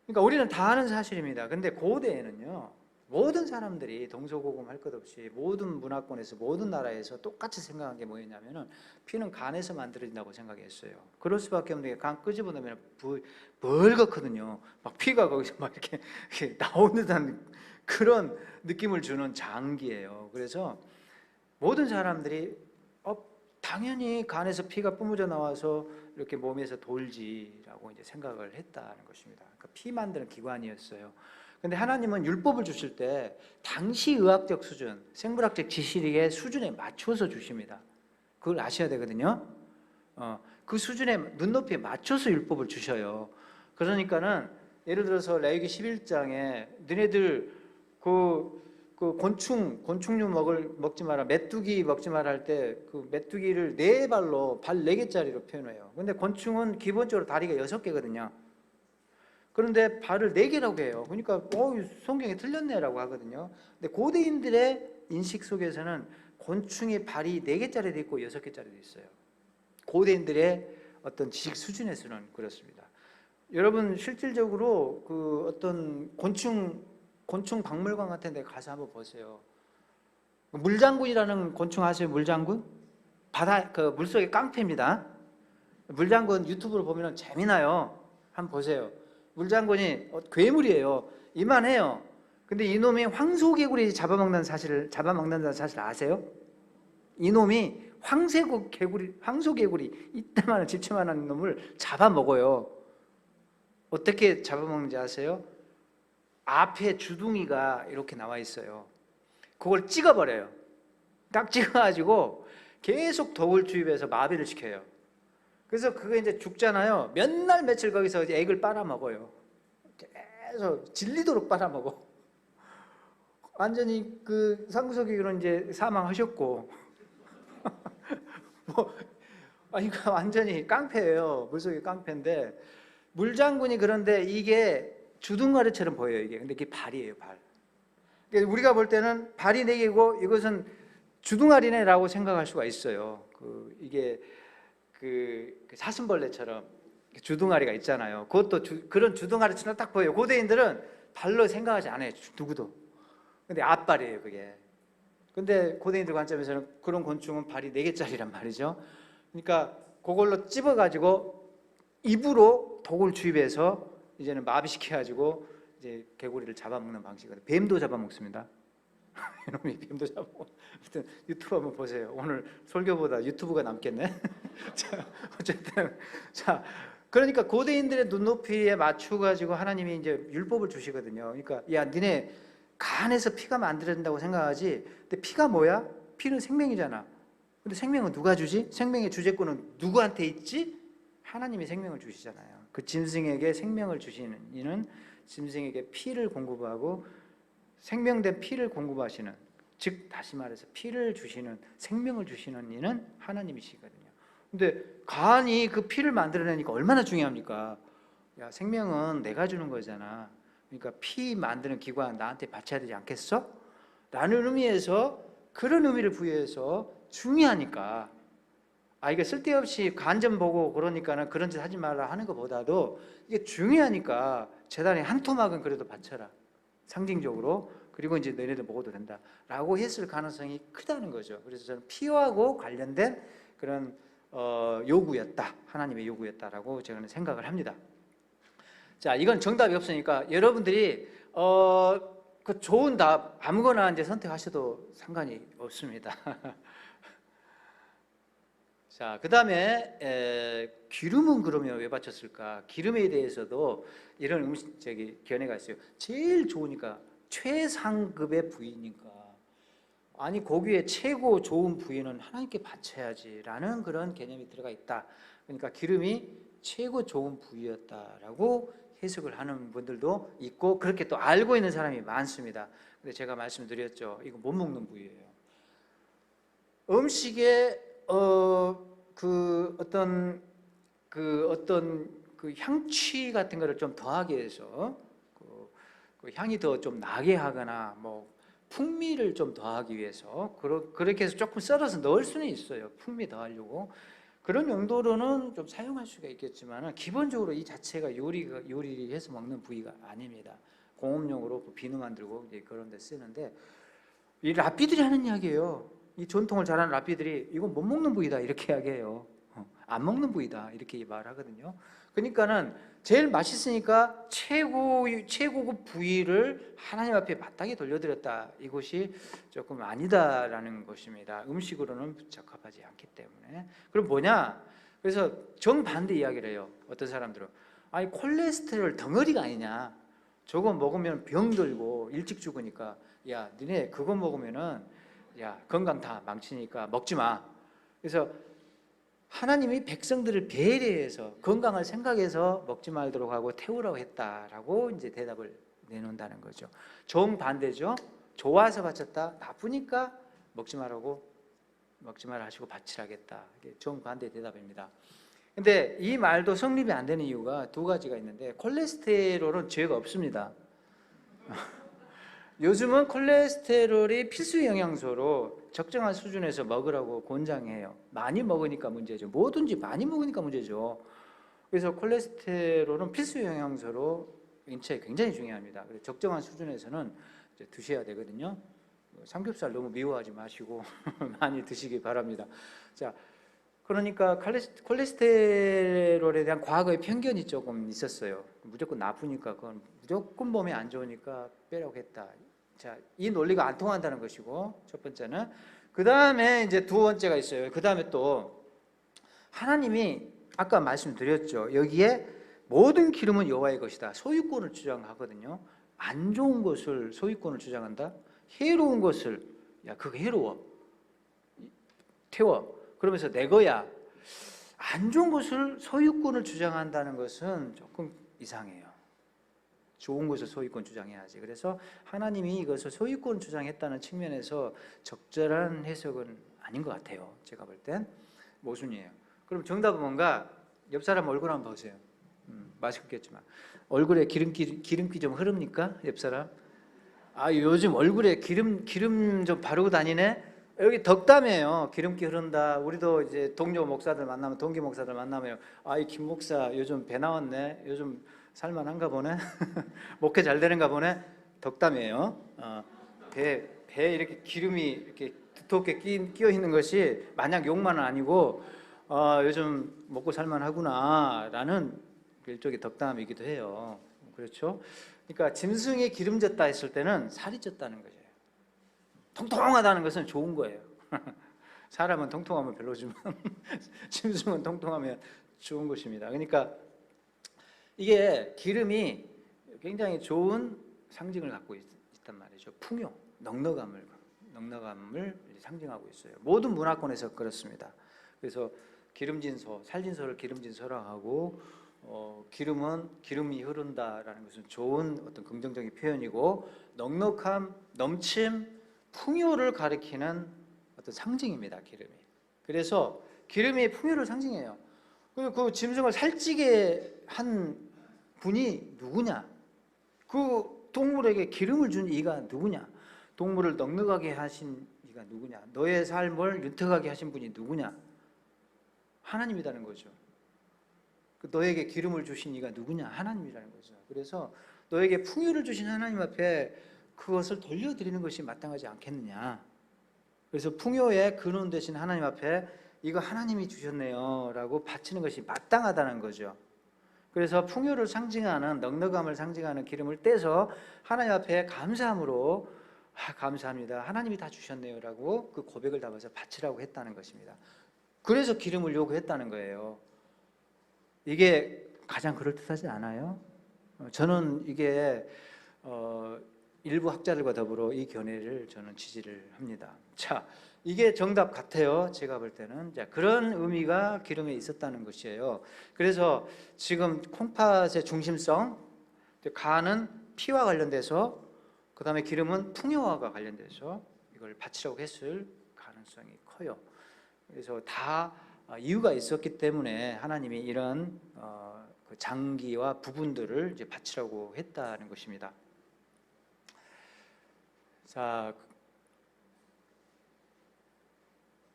그러니까 우리는 다 아는 사실입니다. 근데 고대에는요. 모든 사람들이 동서고금 할 것 없이 모든 문화권에서 모든 나라에서 똑같이 생각한 게 뭐였냐면은 피는 간에서 만들어진다고 생각했어요. 그럴 수밖에 없는 게 간 끄집어 놓으면 벌겋거든요. 막 피가 거기서 막 이렇게 나오는 듯한 그런 느낌을 주는 장기예요. 그래서 모든 사람들이 당연히 간에서 피가 뿜어져 나와서 이렇게 몸에서 돌지라고 이제 생각을 했다는 것입니다. 그러니까 피 만드는 기관이었어요. 근데 하나님은 율법을 주실 때 당시 의학적 수준, 생물학적 지식의 수준에 맞춰서 주십니다. 그걸 아셔야 되거든요. 그 수준에 눈높이에 맞춰서 율법을 주셔요. 그러니까는 예를 들어서 레위기 11장에 너네들 그 곤충류 먹지 마라, 메뚜기 먹지 마라 할 때 그 메뚜기를 네 발로 발 4개짜리로 표현해요. 근데 곤충은 기본적으로 다리가 6개거든요. 그런데 발을 4개라고 해요. 그러니까 성경이 틀렸네라고 하거든요. 근데 고대인들의 인식 속에서는 곤충의 발이 4개짜리도 있고 6개짜리도 있어요. 고대인들의 어떤 지식 수준에서는 그렇습니다. 여러분 실질적으로 그 어떤 곤충 박물관 같은 데 가서 한번 보세요. 물장군이라는 곤충 아세요? 물장군? 바다 그 물속의 깡패입니다. 물장군 유튜브로 보면 재미나요. 한번 보세요. 물장군이 괴물이에요. 이만해요. 근데 이놈이 황소개구리 잡아먹는다는 사실 아세요? 이놈이 황소개구리 이따만한 집채만한 놈을 잡아먹어요. 어떻게 잡아먹는지 아세요? 앞에 주둥이가 이렇게 나와 있어요. 그걸 찍어버려요. 딱 찍어가지고 계속 독을 주입해서 마비를 시켜요. 그래서 그게 이제 죽잖아요. 몇 날 며칠 거기서 액을 빨아먹어요. 계속 질리도록 빨아먹어. 완전히 그 상구석이로는 이제 사망하셨고, 그러니까 완전히 깡패예요. 물속의 깡패인데 물장군이 그런데 이게 주둥아리처럼 보여요. 이게 근데 이게 발이에요, 발. 그러니까 우리가 볼 때는 발이 4개고 이것은 주둥아리네라고 생각할 수가 있어요. 이게 그 사슴벌레처럼 주둥아리가 있잖아요. 그것도 그런 주둥아리처럼 딱 보여요. 고대인들은 발로 생각하지 않아요. 누구도. 근데 앞발이에요, 그게. 근데 고대인들 관점에서는 그런 곤충은 발이 4개짜리란 말이죠. 그러니까 그걸로 찝어가지고 입으로 독을 주입해서 이제는 마비시켜가지고 이제 개구리를 잡아먹는 방식이거든요. 뱀도 잡아먹습니다. 이놈이 뱀도 잡아먹고. 아무튼 유튜브 한번 보세요. 오늘 설교보다 유튜브가 남겠네. 자, 어쨌든 자, 그러니까 고대인들의 눈높이에 맞춰가지고 하나님이 이제 율법을 주시거든요. 그러니까 야, 니네 간에서 피가 만들어진다고 생각하지. 근데 피가 뭐야? 피는 생명이잖아. 근데 생명은 누가 주지? 생명의 주재권은 누구한테 있지? 하나님이 생명을 주시잖아요. 그 짐승에게 생명을 주시는 이는 짐승에게 피를 공급하고 생명된 피를 공급하시는, 즉 다시 말해서 피를 주시는, 생명을 주시는 이는 하나님이시거든요. 근데 간이 그 피를 만들어내니까 얼마나 중요합니까? 야, 생명은 내가 주는 거잖아. 그러니까 피 만드는 기관 나한테 바쳐야 되지 않겠어? 라는 의미에서 그런 의미를 부여해서 중요하니까. 이게 쓸데없이 간 좀 보고 그러니까는 그런 짓 하지 말라 하는 것보다도 이게 중요하니까 제단에 한 토막은 그래도 바쳐라. 상징적으로. 그리고 이제 너희들 먹어도 된다라고 했을 가능성이 크다는 거죠. 그래서 저는 피하고 관련된 그런 요구였다. 하나님의 요구였다라고 저는 생각을 합니다. 자, 이건 정답이 없으니까 여러분들이 그 좋은 답 아무거나 이제 선택하셔도 상관이 없습니다. 자, 그 다음에 기름은 그러면 왜 바쳤을까? 기름에 대해서도 이런 견해가 있어요. 제일 좋으니까 최상급의 부위니까. 아니 고기의 최고 좋은 부위는 하나님께 바쳐야지라는 그런 개념이 들어가 있다. 그러니까 기름이 최고 좋은 부위였다라고 해석을 하는 분들도 있고 그렇게 또 알고 있는 사람이 많습니다. 근데 제가 말씀드렸죠. 이거 못 먹는 부위예요. 음식에 어떤 향취 같은 거를 좀 더하게 해서 그 향이 더 좀 나게 하거나 뭐 풍미를 좀 더하기 위해서 그렇게 해서 조금 썰어서 넣을 수는 있어요. 풍미 더하려고 그런 용도로는 좀 사용할 수가 있겠지만 기본적으로 이 자체가 요리해서 먹는 부위가 아닙니다. 공업용으로 비누 만들고 이제 그런 데 쓰는데 이 랍비들이 하는 이야기예요. 이 전통을 잘하는 랍비들이 이건 못 먹는 부위다 이렇게 이야기해요. 안 먹는 부위다 이렇게 말하거든요. 그러니까는 제일 맛있으니까 최고급 부위를 하나님 앞에 마땅히 돌려드렸다. 이것이 조금 아니다라는 것입니다. 음식으로는 적합하지 않기 때문에. 그럼 뭐냐? 그래서 정반대 이야기를 해요. 어떤 사람들은 아니 콜레스테롤 덩어리가 아니냐? 저거 먹으면 병 들고 일찍 죽으니까 야 니네 그거 먹으면은 야 건강 다 망치니까 먹지 마. 그래서 하나님이 백성들을 배려해서 건강을 생각해서 먹지 말도록 하고 태우라고 했다라고 이제 대답을 내놓는다는 거죠. 정반대죠. 좋아서 바쳤다. 나쁘니까 먹지 말라고 먹지 말라 하시고 바치라겠다. 이게 정반대 대답입니다. 근데 이 말도 성립이 안 되는 이유가 두 가지가 있는데 콜레스테롤은 죄가 없습니다. 요즘은 콜레스테롤이 필수 영양소로 적정한 수준에서 먹으라고 권장해요. 많이 먹으니까 문제죠. 뭐든지 많이 먹으니까 문제죠. 그래서 콜레스테롤은 필수 영양소로 인체에 굉장히 중요합니다. 그래서 적정한 수준에서는 이제 드셔야 되거든요. 삼겹살 너무 미워하지 마시고 많이 드시기 바랍니다. 자, 그러니까 콜레스테롤에 대한 과거의 편견이 조금 있었어요. 무조건 나쁘니까, 그건 무조건 몸에 안 좋으니까 빼라고 했다. 자, 이 논리가 안 통한다는 것이고, 첫 번째는. 그 다음에 이제 두 번째가 있어요. 그 다음에 또 하나님이 아까 말씀드렸죠. 여기에 모든 기름은 여호와의 것이다. 소유권을 주장하거든요. 안 좋은 것을 소유권을 주장한다. 해로운 것을, 야, 그거 해로워, 태워, 그러면서 내 거야. 안 좋은 것을 소유권을 주장한다는 것은 조금 이상해요. 좋은 것을 소유권 주장해야지. 그래서 하나님이 이것을 소유권 주장했다는 측면에서 적절한 해석은 아닌 것 같아요. 제가 볼 땐 모순이에요. 그럼 정답은 뭔가? 옆 사람 얼굴 한번 보세요. 맛있겠지만 얼굴에 기름기 좀 흐릅니까? 옆 사람? 아, 요즘 얼굴에 기름 좀 바르고 다니네. 여기 덕담이에요. 기름기 흐른다. 우리도 이제 동료 목사들 만나면, 동기 목사들 만나면, 아, 이 김 목사 요즘 배 나왔네. 요즘 살만한가 보네. 목회 잘 되는가 보네. 덕담이에요. 배에 이렇게 기름이 이렇게 두텁게 끼어 있는 것이 마냥 욕만은 아니고, 요즘 먹고 살만하구나라는 일종의 덕담이기도 해요. 그렇죠? 그러니까 짐승이 기름졌다 했을 때는 살이 쪘다는 거죠. 통통하다는 것은 좋은 거예요. 사람은 통통하면 별로지만 짐승은 통통하면 좋은 것입니다. 그러니까 이게 기름이 굉장히 좋은 상징을 갖고 있단 말이죠. 풍요, 넉넉함을 상징하고 있어요. 모든 문화권에서 그렇습니다. 그래서 기름진 소, 살진 소를 기름진 소라고 하고, 기름이 흐른다라는 것은 좋은 어떤 긍정적인 표현이고, 넉넉함, 넘침, 풍요를 가리키는 어떤 상징입니다. 기름이. 그래서 기름이 풍요를 상징해요. 그 짐승을 살찌게 한 분이 누구냐? 그 동물에게 기름을 준 이가 누구냐? 동물을 넉넉하게 하신 이가 누구냐? 너의 삶을 윤택하게 하신 분이 누구냐? 하나님이라는 거죠. 너에게 기름을 주신 이가 누구냐? 하나님이라는 거죠. 그래서 너에게 풍요를 주신 하나님 앞에 그것을 돌려드리는 것이 마땅하지 않겠느냐. 그래서 풍요의 근원 되신 하나님 앞에 이거 하나님이 주셨네요 라고 바치는 것이 마땅하다는 거죠. 그래서 풍요를 상징하는, 넉넉함을 상징하는 기름을 떼서 하나님 앞에 감사함으로, 감사합니다, 하나님이 다 주셨네요 라고 그 고백을 담아서 바치라고 했다는 것입니다. 그래서 기름을 요구했다는 거예요. 이게 가장 그럴듯하지 않아요? 저는 이게 일부 학자들과 더불어 이 견해를 저는 지지를 합니다. 자, 이게 정답 같아요. 제가 볼 때는. 자, 그런 의미가 기름에 있었다는 것이에요. 그래서 지금 콩팥의 중심성, 간은 피와 관련돼서, 그 다음에 기름은 풍요와 관련돼서 이걸 바치라고 했을 가능성이 커요. 그래서 다 이유가 있었기 때문에 하나님이 이런 그 장기와 부분들을 이제 바치라고 했다는 것입니다. 자,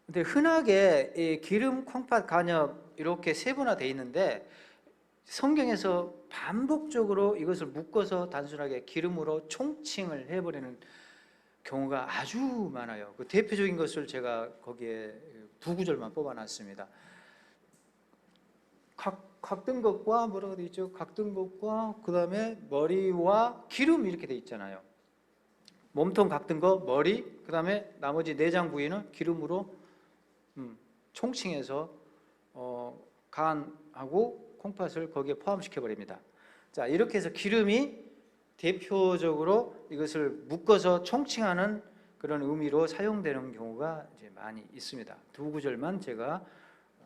근데 흔하게 이 기름, 콩팥, 간엽 이렇게 세분화되어 있는데 성경에서 반복적으로 이것을 묶어서 단순하게 기름으로 총칭을 해버리는 경우가 아주 많아요. 그 대표적인 것을 제가 거기에 두 구절만 뽑아놨습니다. 각든 것과 뭐라고 되어 있죠? 각든 것과 그 다음에 머리와 기름 이렇게 되어 있잖아요. 몸통 각든 거, 머리, 그 다음에 나머지 내장 부위는 기름으로 총칭해서 간하고 콩팥을 거기에 포함시켜 버립니다. 자, 이렇게 해서 기름이 대표적으로 이것을 묶어서 총칭하는 그런 의미로 사용되는 경우가 이제 많이 있습니다. 두 구절만 제가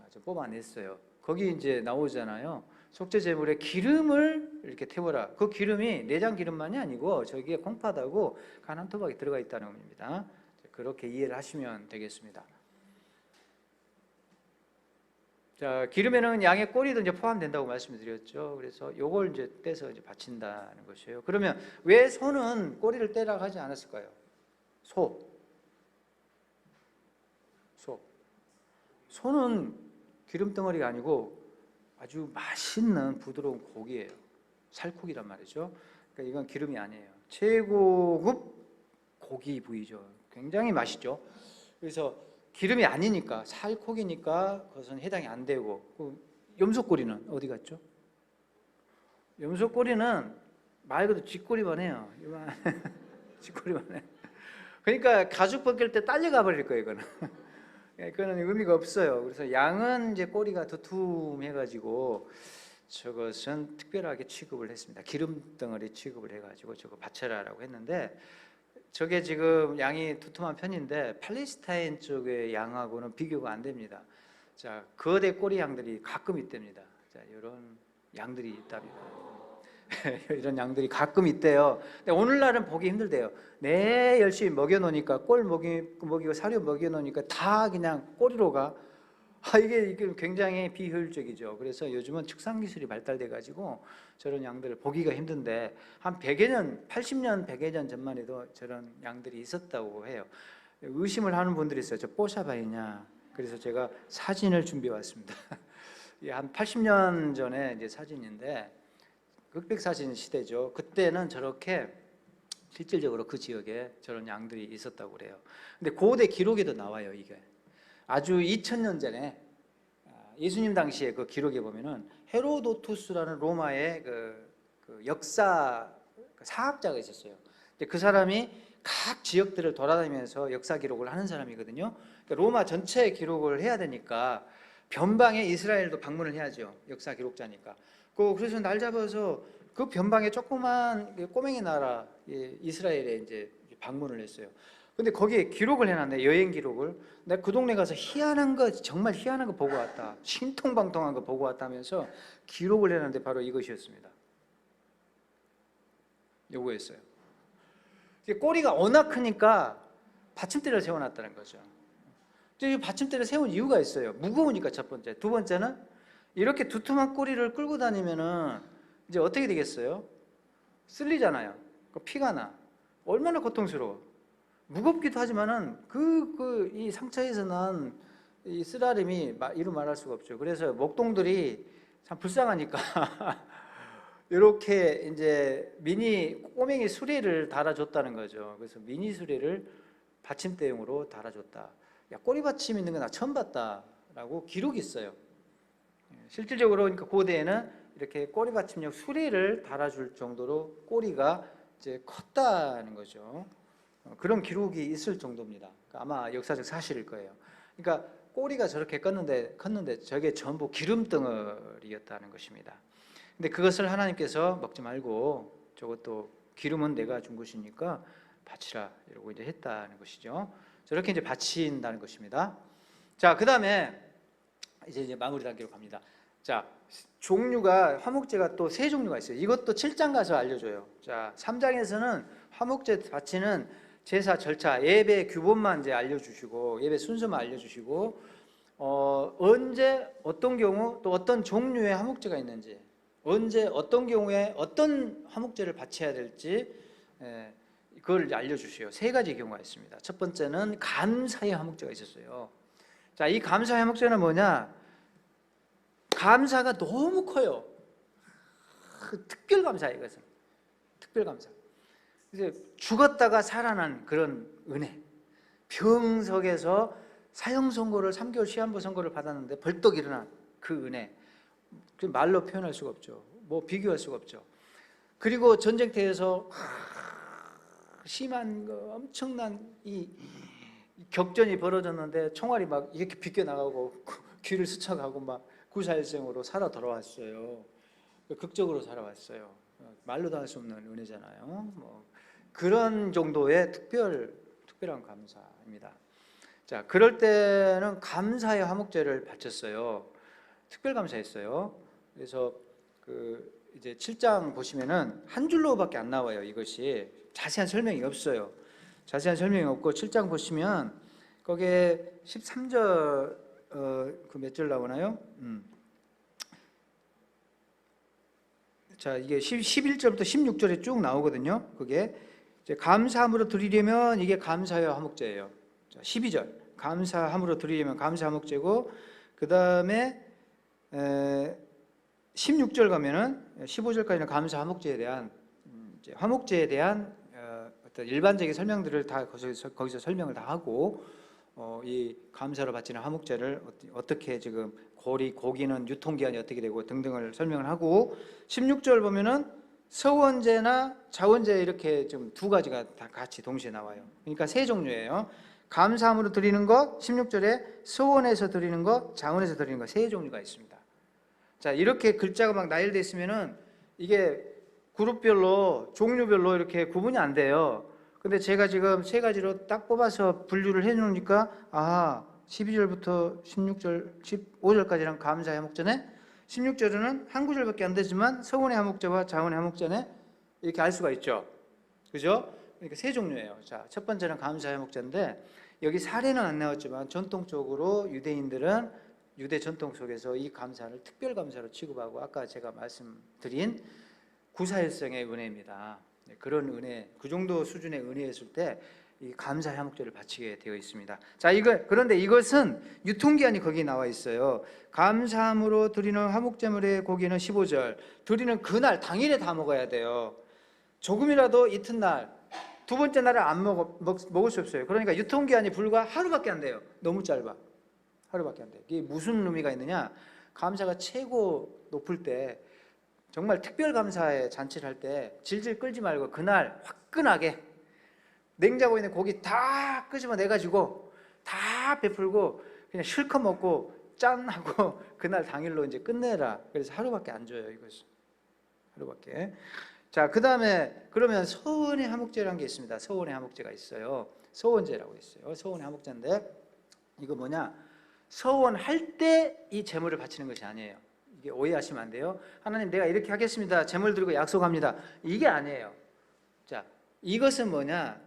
좀 뽑아냈어요. 거기 이제 나오잖아요. 속죄 제물에 기름을 이렇게 태워라. 그 기름이 내장 기름만이 아니고 저기에 콩팥하고 간 한 토막이 들어가 있다는 의미입니다. 그렇게 이해를 하시면 되겠습니다. 자, 기름에는 양의 꼬리도 이제 포함된다고 말씀드렸죠. 그래서 요걸 이제 떼서 이제 바친다는 것이에요. 그러면 왜 소는 꼬리를 떼라고 하지 않았을까요? 소는 기름 덩어리가 아니고 아주 맛있는 부드러운 고기예요. 살코기란 말이죠. 그러니까 이건 기름이 아니에요. 최고급 고기 부위죠. 굉장히 맛있죠. 그래서 기름이 아니니까, 살코기니까 그것은 해당이 안 되고. 염소꼬리는 어디 갔죠? 염소꼬리는 말 그대로 쥐꼬리만 해요. 쥐꼬리만 해. 그러니까 가죽 벗길 때 딸려가 버릴 거예요, 이거는. 그거는 의미가 없어요. 그래서 양은 이제 꼬리가 두툼해가지고 저것은 특별하게 취급을 했습니다. 기름 덩어리 취급을 해가지고 저거 바쳐라라고 했는데, 저게 지금 양이 두툼한 편인데 팔레스타인 쪽의 양하고는 비교가 안 됩니다. 자, 거대 꼬리 양들이 가끔 있답니다. 자, 이런 양들이 있답니다. 이런 양들이 가끔 있대요. 근데 오늘날은 보기 힘들대요. 내 열심히 먹여놓으니까, 꼴 먹이고 사료 먹여놓으니까 다 그냥 꼬리로 가. 이게 굉장히 비효율적이죠. 그래서 요즘은 축산 기술이 발달돼 가지고 저런 양들을 보기가 힘든데, 한 100여 년, 80년, 100여 년 전만 해도 저런 양들이 있었다고 해요. 의심을 하는 분들이 있어요. 저 뽀샤바이냐. 그래서 제가 사진을 준비해 왔습니다. 한 80년 전에 이제 사진인데, 흑백 사진 시대죠. 그때는 저렇게 실질적으로 그 지역에 저런 양들이 있었다고 그래요. 근데 고대 기록에도 나와요, 이게. 아주 2000년 전에 예수님 당시에 그 기록에 보면은 헤로도투스라는 로마의 그 역사 사학자가 있었어요. 근데 그 사람이 각 지역들을 돌아다니면서 역사 기록을 하는 사람이거든요. 그러니까 로마 전체의 기록을 해야 되니까 변방에 이스라엘도 방문을 해야죠. 역사 기록자니까. 그래서 날 잡아서 그 변방에 조그만 꼬맹이 나라 이스라엘에 이제 방문을 했어요. 근데 거기에 기록을 해놨네, 여행 기록을. 내가 그 동네 가서 희한한 거, 정말 희한한 거 보고 왔다, 신통방통한 거 보고 왔다면서 기록을 해놨는데 바로 이것이었습니다. 요거였어요. 꼬리가 워낙 크니까 받침대를 세워놨다는 거죠. 이 받침대를 세운 이유가 있어요. 무거우니까, 첫 번째. 두 번째는 이렇게 두툼한 꼬리를 끌고 다니면은 이제 어떻게 되겠어요? 쓸리잖아요. 피가 나. 얼마나 고통스러워. 무겁기도 하지만은 이 상처에서 난 이 쓰라림이 이루 말할 수가 없죠. 그래서 목동들이 참 불쌍하니까 이렇게 이제 미니 꼬맹이 수레를 달아줬다는 거죠. 그래서 미니 수레를 받침대용으로 달아줬다. 야, 꼬리 받침 있는 거 나 처음 봤다라고 기록이 있어요. 실질적으로 그러니까 고대에는 이렇게 꼬리 받침용 수레를 달아줄 정도로 꼬리가 이제 컸다는 거죠. 그런 기록이 있을 정도입니다. 아마 역사적 사실일 거예요. 그러니까 꼬리가 저렇게 컸는데 저게 전부 기름 덩어리였다는 것입니다. 근데 그것을 하나님께서 먹지 말고 저것도 기름은 내가 준 것이니까 바치라 이러고 이제 했다는 것이죠. 저렇게 이제 바친다는 것입니다. 자, 그다음에 이제 마무리 단계로 갑니다. 자, 종류가 화목제가 또 세 종류가 있어요. 이것도 7장 가서 알려줘요. 자, 3장에서는 화목제 바치는 제사 절차, 예배 규범만 이제 알려주시고 예배 순서만 알려주시고 언제 어떤 경우 또 어떤 종류의 화목제가 있는지, 언제 어떤 경우에 어떤 화목제를 바쳐야 될지 그걸 알려주세요. 세 가지 경우가 있습니다. 첫 번째는 감사의 화목제가 있었어요. 자, 이 감사의 화목제는 뭐냐? 감사가 너무 커요. 특별 감사예요, 이것은. 특별 감사. 이제 죽었다가 살아난 그런 은혜. 병석에서 사형 선고를 3개월 시한부 선고를 받았는데 벌떡 일어난 그 은혜. 말로 표현할 수가 없죠. 뭐 비교할 수가 없죠. 그리고 전쟁터에서 심한 거 엄청난 이 격전이 벌어졌는데 총알이 막 이렇게 비껴 나가고 귀를 스쳐가고 막 구사일생으로 살아 돌아왔어요. 극적으로 살아왔어요. 말로도 할 수 없는 은혜잖아요. 뭐 그런 정도의 특별한 감사입니다. 자, 그럴 때는 감사의 화목제를 바쳤어요. 특별 감사했어요. 그래서 이제 7장 보시면은 한 줄로밖에 안 나와요. 이것이 자세한 설명이 없어요. 자세한 설명이 없고 7장 보시면 거기에 13절 그 몇 절 나오나요? 자, 이게 11절부터 16절에 쭉 나오거든요. 그게 이제 감사함으로 드리려면 이게 감사의 화목제예요. 자, 12절 감사함으로 드리려면 감사 화목제고, 그 다음에 16절 가면은 15절까지는 감사 화목제에 대한 이제 화목제에 대한 어떤 일반적인 설명들을 다 거기서 설명을 다 하고, 이 감사로 바치는 화목제를 어떻게 지금 고기는 유통기한이 어떻게 되고 등등을 설명을 하고, 16절 보면은 서원제나 자원제 이렇게 좀 두 가지가 다 같이 동시에 나와요. 그러니까 세 종류예요. 감사함으로 드리는 것, 16절에 서원에서 드리는 것, 자원에서 드리는 것, 세 종류가 있습니다. 자, 이렇게 글자가 막 나열되어 있으면은 이게 그룹별로 종류별로 이렇게 구분이 안 돼요. 근데 제가 지금 세 가지로 딱 뽑아서 분류를 해 놓으니까 12절부터 16절, 15절까지랑 감사의 화목제네, 16절은 한 구절밖에 안 되지만 서원의 화목제와 자원의 화목제네, 이렇게 알 수가 있죠. 그죠? 그러니까 세 종류예요. 자, 첫 번째는 감사의 화목제인데, 여기 사례는 안 나왔지만 전통적으로 유대인들은 유대 전통 속에서 이 감사를 특별 감사로 취급하고, 아까 제가 말씀드린 구사일성의 은혜입니다. 그런 은혜, 그 정도 수준의 은혜였을 때 이 감사의 화목제를 바치게 되어 있습니다. 자, 그런데 이것은 유통기한이 거기 나와 있어요. 감사함으로 드리는 화목제물의 고기는 15절, 드리는 그날 당일에 다 먹어야 돼요. 조금이라도 이튿날 두 번째 날에 안 먹을 수 없어요. 그러니까 유통기한이 불과 하루밖에 안 돼요. 너무 짧아. 하루밖에 안 돼요. 이게 무슨 의미가 있느냐? 감사가 최고 높을 때, 정말 특별 감사의 잔치를 할 때 질질 끌지 말고 그날 화끈하게 냉장고에 있는 고기 다 끄집어내가지고 다 베풀고 그냥 실컷 먹고 짠 하고 그날 당일로 이제 끝내라. 그래서 하루밖에 안 줘요. 이것은 하루밖에. 자, 그 다음에 그러면 서원의 화목제라는 게 있습니다. 서원의 화목제가 있어요. 서원제라고 있어요. 서원의 화목제인데 이거 뭐냐? 서원할 때 이 제물을 바치는 것이 아니에요. 이게 오해하시면 안 돼요. 하나님, 내가 이렇게 하겠습니다. 제물 드리고 약속합니다. 이게 아니에요. 자, 이것은 뭐냐?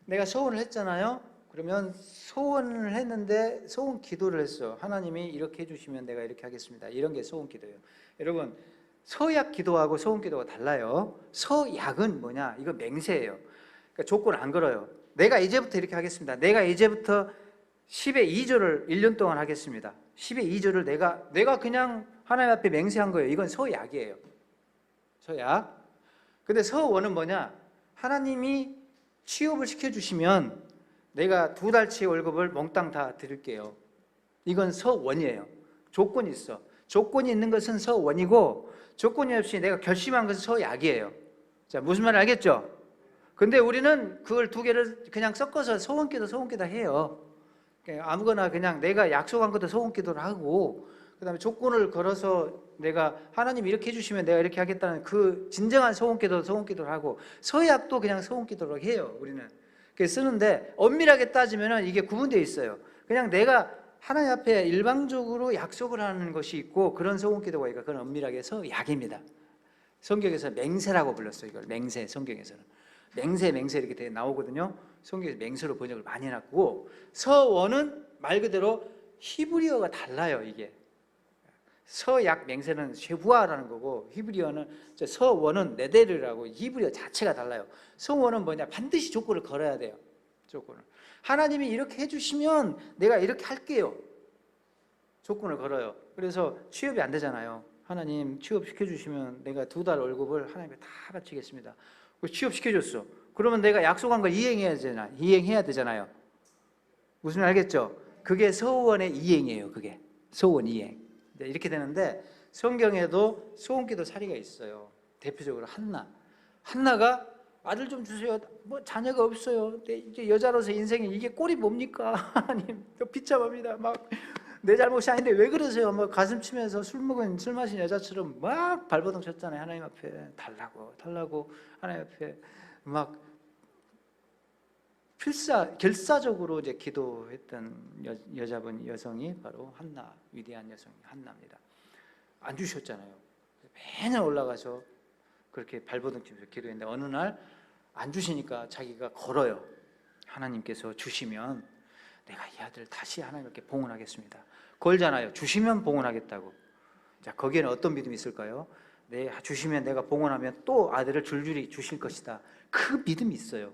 내가 소원을 했잖아요. 그러면 소원을 했는데 소원 기도를 했어. 하나님이 이렇게 해주시면 내가 이렇게 하겠습니다. 이런 게 소원 기도예요. 여러분, 서약 기도하고 소원 기도가 달라요. 서약은 뭐냐? 이거 맹세예요. 그러니까 조건 안 걸어요. 내가 이제부터 이렇게 하겠습니다. 내가 이제부터 10의 2조를 1년 동안 하겠습니다. 10의 2조를 내가 그냥 하나님 앞에 맹세한 거예요. 이건 서약이에요. 서약. 근데 서원은 뭐냐? 하나님이 취업을 시켜주시면 내가 2달치 월급을 몽땅 다 드릴게요. 이건 서원이에요. 조건이 있어. 조건이 있는 것은 서원이고, 조건이 없이 내가 결심한 것은 서약이에요. 자, 무슨 말인지 알겠죠? 근데 우리는 그걸 두 개를 그냥 섞어서 소원기도 해요. 아무거나 그냥 내가 약속한 것도 소원기도를 하고, 그 다음에 조건을 걸어서 내가 하나님 이렇게 해주시면 내가 이렇게 하겠다는 그 진정한 소원기도를 하고, 서약도 그냥 소원기도를 해요. 우리는 그래서 쓰는데, 엄밀하게 따지면 이게 구분되어 있어요. 그냥 내가 하나님 앞에 일방적으로 약속을 하는 것이 있고, 그런 소원기도가 있고, 그건 엄밀하게 서약입니다. 성경에서 맹세라고 불렀어요. 이걸 맹세. 성경에서는 맹세 이렇게 되게 나오거든요. 성경에서 맹세로 번역을 많이 해놨고, 서원은 말 그대로 히브리어가 달라요. 이게 서약 맹세는 쉐부아라는 거고, 히브리어는 서원은 네데르라고, 히브리어 자체가 달라요. 서원은 뭐냐? 반드시 조건을 걸어야 돼요. 조건을. 하나님이 이렇게 해주시면 내가 이렇게 할게요. 조건을 걸어요. 그래서 취업이 안 되잖아요. 하나님 취업시켜주시면 내가 2달 월급을 하나님께 다 바치겠습니다. 취업시켜줬어. 그러면 내가 약속한 걸 이행해야 되잖아요. 무슨 말 알겠죠? 그게 서원의 이행이에요. 그게 서원 이행. 이렇게 되는데, 성경에도 소원기도 사례가 있어요. 대표적으로 한나가 아들 좀 주세요. 뭐 자녀가 없어요. 이제 여자로서 인생에 이게 꼴이 뭡니까? 하나님, 비참합니다. 막 내 잘못이 아닌데 왜 그러세요? 뭐 가슴 치면서 술 마신 여자처럼 막 발버둥 쳤잖아요. 하나님 앞에 달라고 하나님 앞에 막 결사적으로 이제 기도했던 여성이 바로 한나, 위대한 여성이 한나입니다. 안 주셨잖아요. 매년 올라가서 그렇게 발버둥 치면서 기도했는데, 어느 날 안 주시니까 자기가 걸어요. 하나님께서 주시면 내가 이 아들을 다시 하나님께 봉헌하겠습니다. 걸잖아요. 주시면 봉헌하겠다고. 자, 거기에는 어떤 믿음이 있을까요? 주시면 내가 봉헌하면 또 아들을 줄줄이 주실 것이다. 그 믿음이 있어요.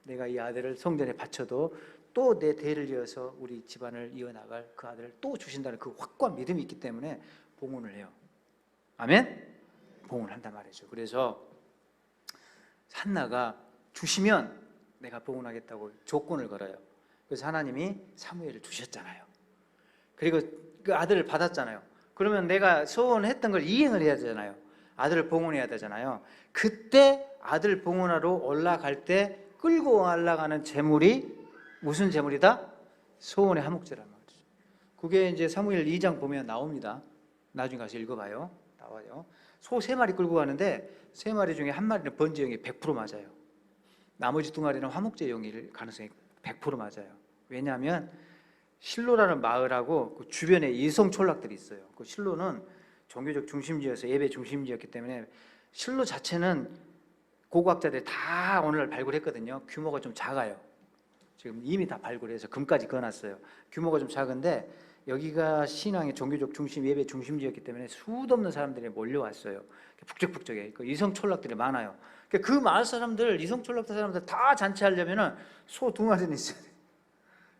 내가 이 아들을 성전에 바쳐도 또 내 대를 이어서 우리 집안을 이어나갈 그 아들을 또 주신다는 그 확고한 믿음이 있기 때문에 봉헌을 해요. 아멘? 봉헌을 한단 말이죠. 그래서 한나가 주시면 내가 봉헌하겠다고 조건을 걸어요. 그래서 하나님이 사무엘을 주셨잖아요. 그리고 그 아들을 받았잖아요. 그러면 내가 소원했던 걸 이행을 해야 되잖아요. 아들을 봉헌해야 되잖아요. 그때 아들 봉헌하러 올라갈 때 끌고 올라가는 제물이 무슨 제물이다? 소원의 화목제란 말이죠. 그게 이제 사무엘 2장 보면 나옵니다. 나중에 가서 읽어봐요. 나와요. 소 3마리 끌고 가는데 3마리 중에 1마리는 번제용이 100% 맞아요. 나머지 2마리는 화목제용일 가능성이 100% 맞아요. 왜냐하면 실로라는 마을하고 그 주변에 이성 촌락들이 있어요. 그 실로는 종교적 중심지여서 예배 중심지였기 때문에 실로 자체는 고고학자들이 다 오늘 발굴했거든요. 규모가 좀 작아요. 지금 이미 다 발굴해서 금까지 그어놨어요. 규모가 좀 작은데 여기가 신앙의 종교적 중심, 예배 중심지였기 때문에 수도 없는 사람들이 몰려왔어요. 북적북적해. 그 이성 촌락들이 많아요. 그 마을 사람들, 이성 촌락 사람들 다 잔치하려면은 소 2마리는 있어야 돼요.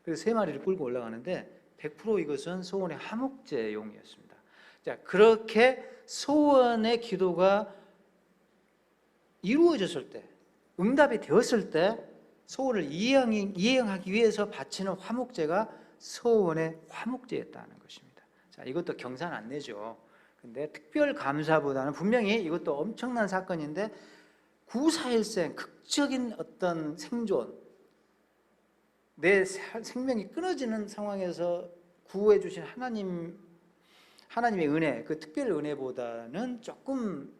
그래서 3마리를 끌고 올라가는데 100% 이것은 소원의 화목제용이었습니다. 자, 그렇게 소원의 기도가 이루어졌을 때, 응답이 되었을 때 소원을 이행하기 위해서 바치는 화목제가 소원의 화목제였다는 것입니다. 자, 이것도 경산 안 내죠. 근데 특별 감사보다는 분명히 이것도 엄청난 사건인데 구사일생 극적인 어떤 생존, 내 생명이 끊어지는 상황에서 구해 주신 하나님의 은혜, 그 특별 은혜보다는 조금